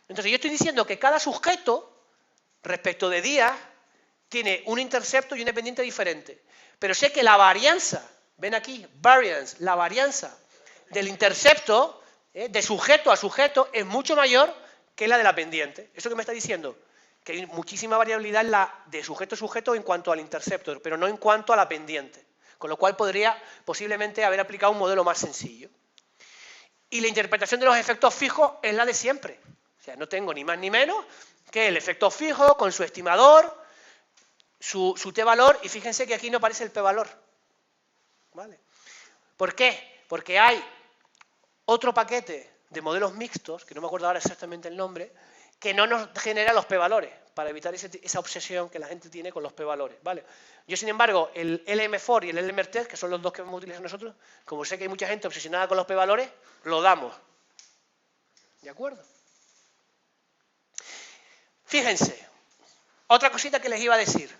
Entonces yo estoy diciendo que cada sujeto, respecto de días, tiene un intercepto y una pendiente diferente. Pero sé que la varianza, ven aquí, variance, la varianza del intercepto, de sujeto a sujeto, es mucho mayor que la de la pendiente. ¿Eso qué me está diciendo? Que hay muchísima variabilidad de sujeto a sujeto en cuanto al intercepto, pero no en cuanto a la pendiente. Con lo cual podría posiblemente haber aplicado un modelo más sencillo. Y la interpretación de los efectos fijos es la de siempre. O sea, no tengo ni más ni menos que el efecto fijo con su estimador, su t-valor, y fíjense que aquí no aparece el p-valor. ¿Vale? ¿Por qué? Porque hay otro paquete de modelos mixtos, que no me acuerdo ahora exactamente el nombre, que no nos genera los p-valores, para evitar esa obsesión que la gente tiene con los p-valores, ¿vale? Yo, sin embargo, el LM4 y el LMTest, que son los dos que hemos utilizado nosotros, como sé que hay mucha gente obsesionada con los p-valores, lo damos. ¿De acuerdo? Fíjense, otra cosita que les iba a decir.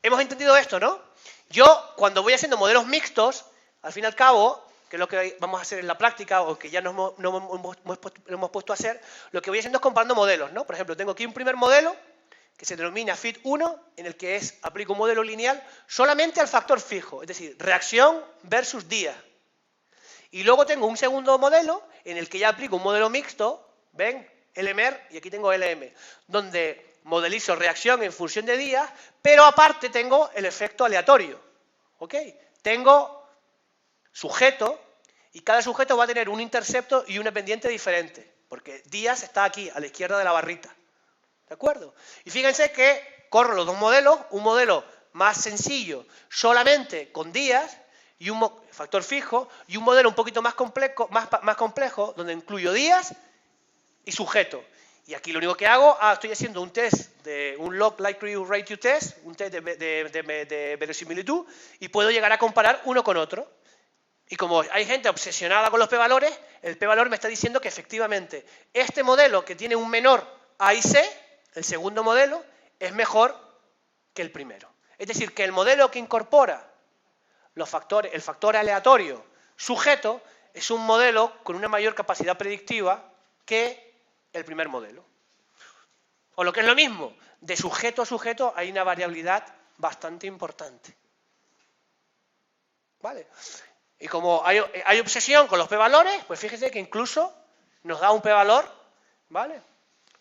Hemos entendido esto, ¿no? Yo, cuando voy haciendo modelos mixtos, al fin y al cabo, que es lo que vamos a hacer en la práctica, o que ya nos hemos puesto a hacer, lo que voy haciendo es comparando modelos, ¿no? Por ejemplo, tengo aquí un primer modelo, que se denomina FIT1, en el que aplico un modelo lineal solamente al factor fijo, es decir, reacción versus día. Y luego tengo un segundo modelo, en el que ya aplico un modelo mixto, ¿ven? LMR, y aquí tengo LM, donde modelizo reacción en función de días, pero aparte tengo el efecto aleatorio, ¿ok? Tengo sujeto, y cada sujeto va a tener un intercepto y una pendiente diferente, porque días está aquí, a la izquierda de la barrita. ¿De acuerdo? Y fíjense que corro los dos modelos, un modelo más sencillo, solamente con días, y un factor fijo, y un modelo un poquito más complejo, donde incluyo días y sujeto. Y aquí lo único que hago, estoy haciendo un test, un log likelihood ratio test, un test de verosimilitud, y puedo llegar a comparar uno con otro. Y como hay gente obsesionada con los p-valores, el p-valor me está diciendo que efectivamente este modelo que tiene un menor A y C, el segundo modelo, es mejor que el primero. Es decir, que el modelo que incorpora el factor aleatorio sujeto es un modelo con una mayor capacidad predictiva que el primer modelo. O lo que es lo mismo, de sujeto a sujeto hay una variabilidad bastante importante. ¿Vale? Y como hay obsesión con los p-valores, pues fíjense que incluso nos da un p-valor, ¿vale?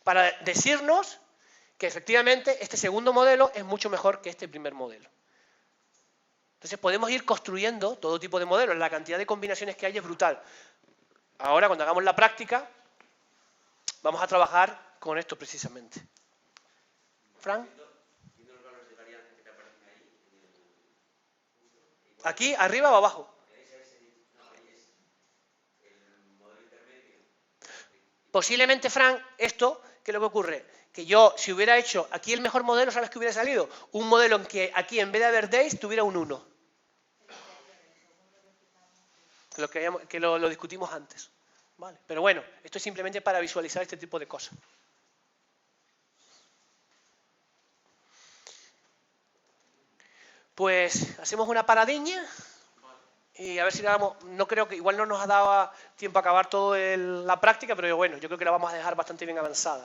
Para decirnos que efectivamente este segundo modelo es mucho mejor que este primer modelo. Entonces podemos ir construyendo todo tipo de modelos. La cantidad de combinaciones que hay es brutal. Ahora, cuando hagamos la práctica, vamos a trabajar con esto precisamente. ¿Fran? ¿Aquí, arriba o abajo? Posiblemente, Fran, esto, ¿qué es lo que ocurre? Que yo, si hubiera hecho aquí el mejor modelo, ¿sabes qué hubiera salido? Un modelo en que aquí, en vez de haber days, tuviera un 1. que lo discutimos antes. ¿Vale? Pero bueno, esto es simplemente para visualizar este tipo de cosas. Pues hacemos una paradiña y a ver si la damos. No creo que, igual no nos ha dado tiempo a acabar toda la práctica, pero bueno, yo creo que la vamos a dejar bastante bien avanzada.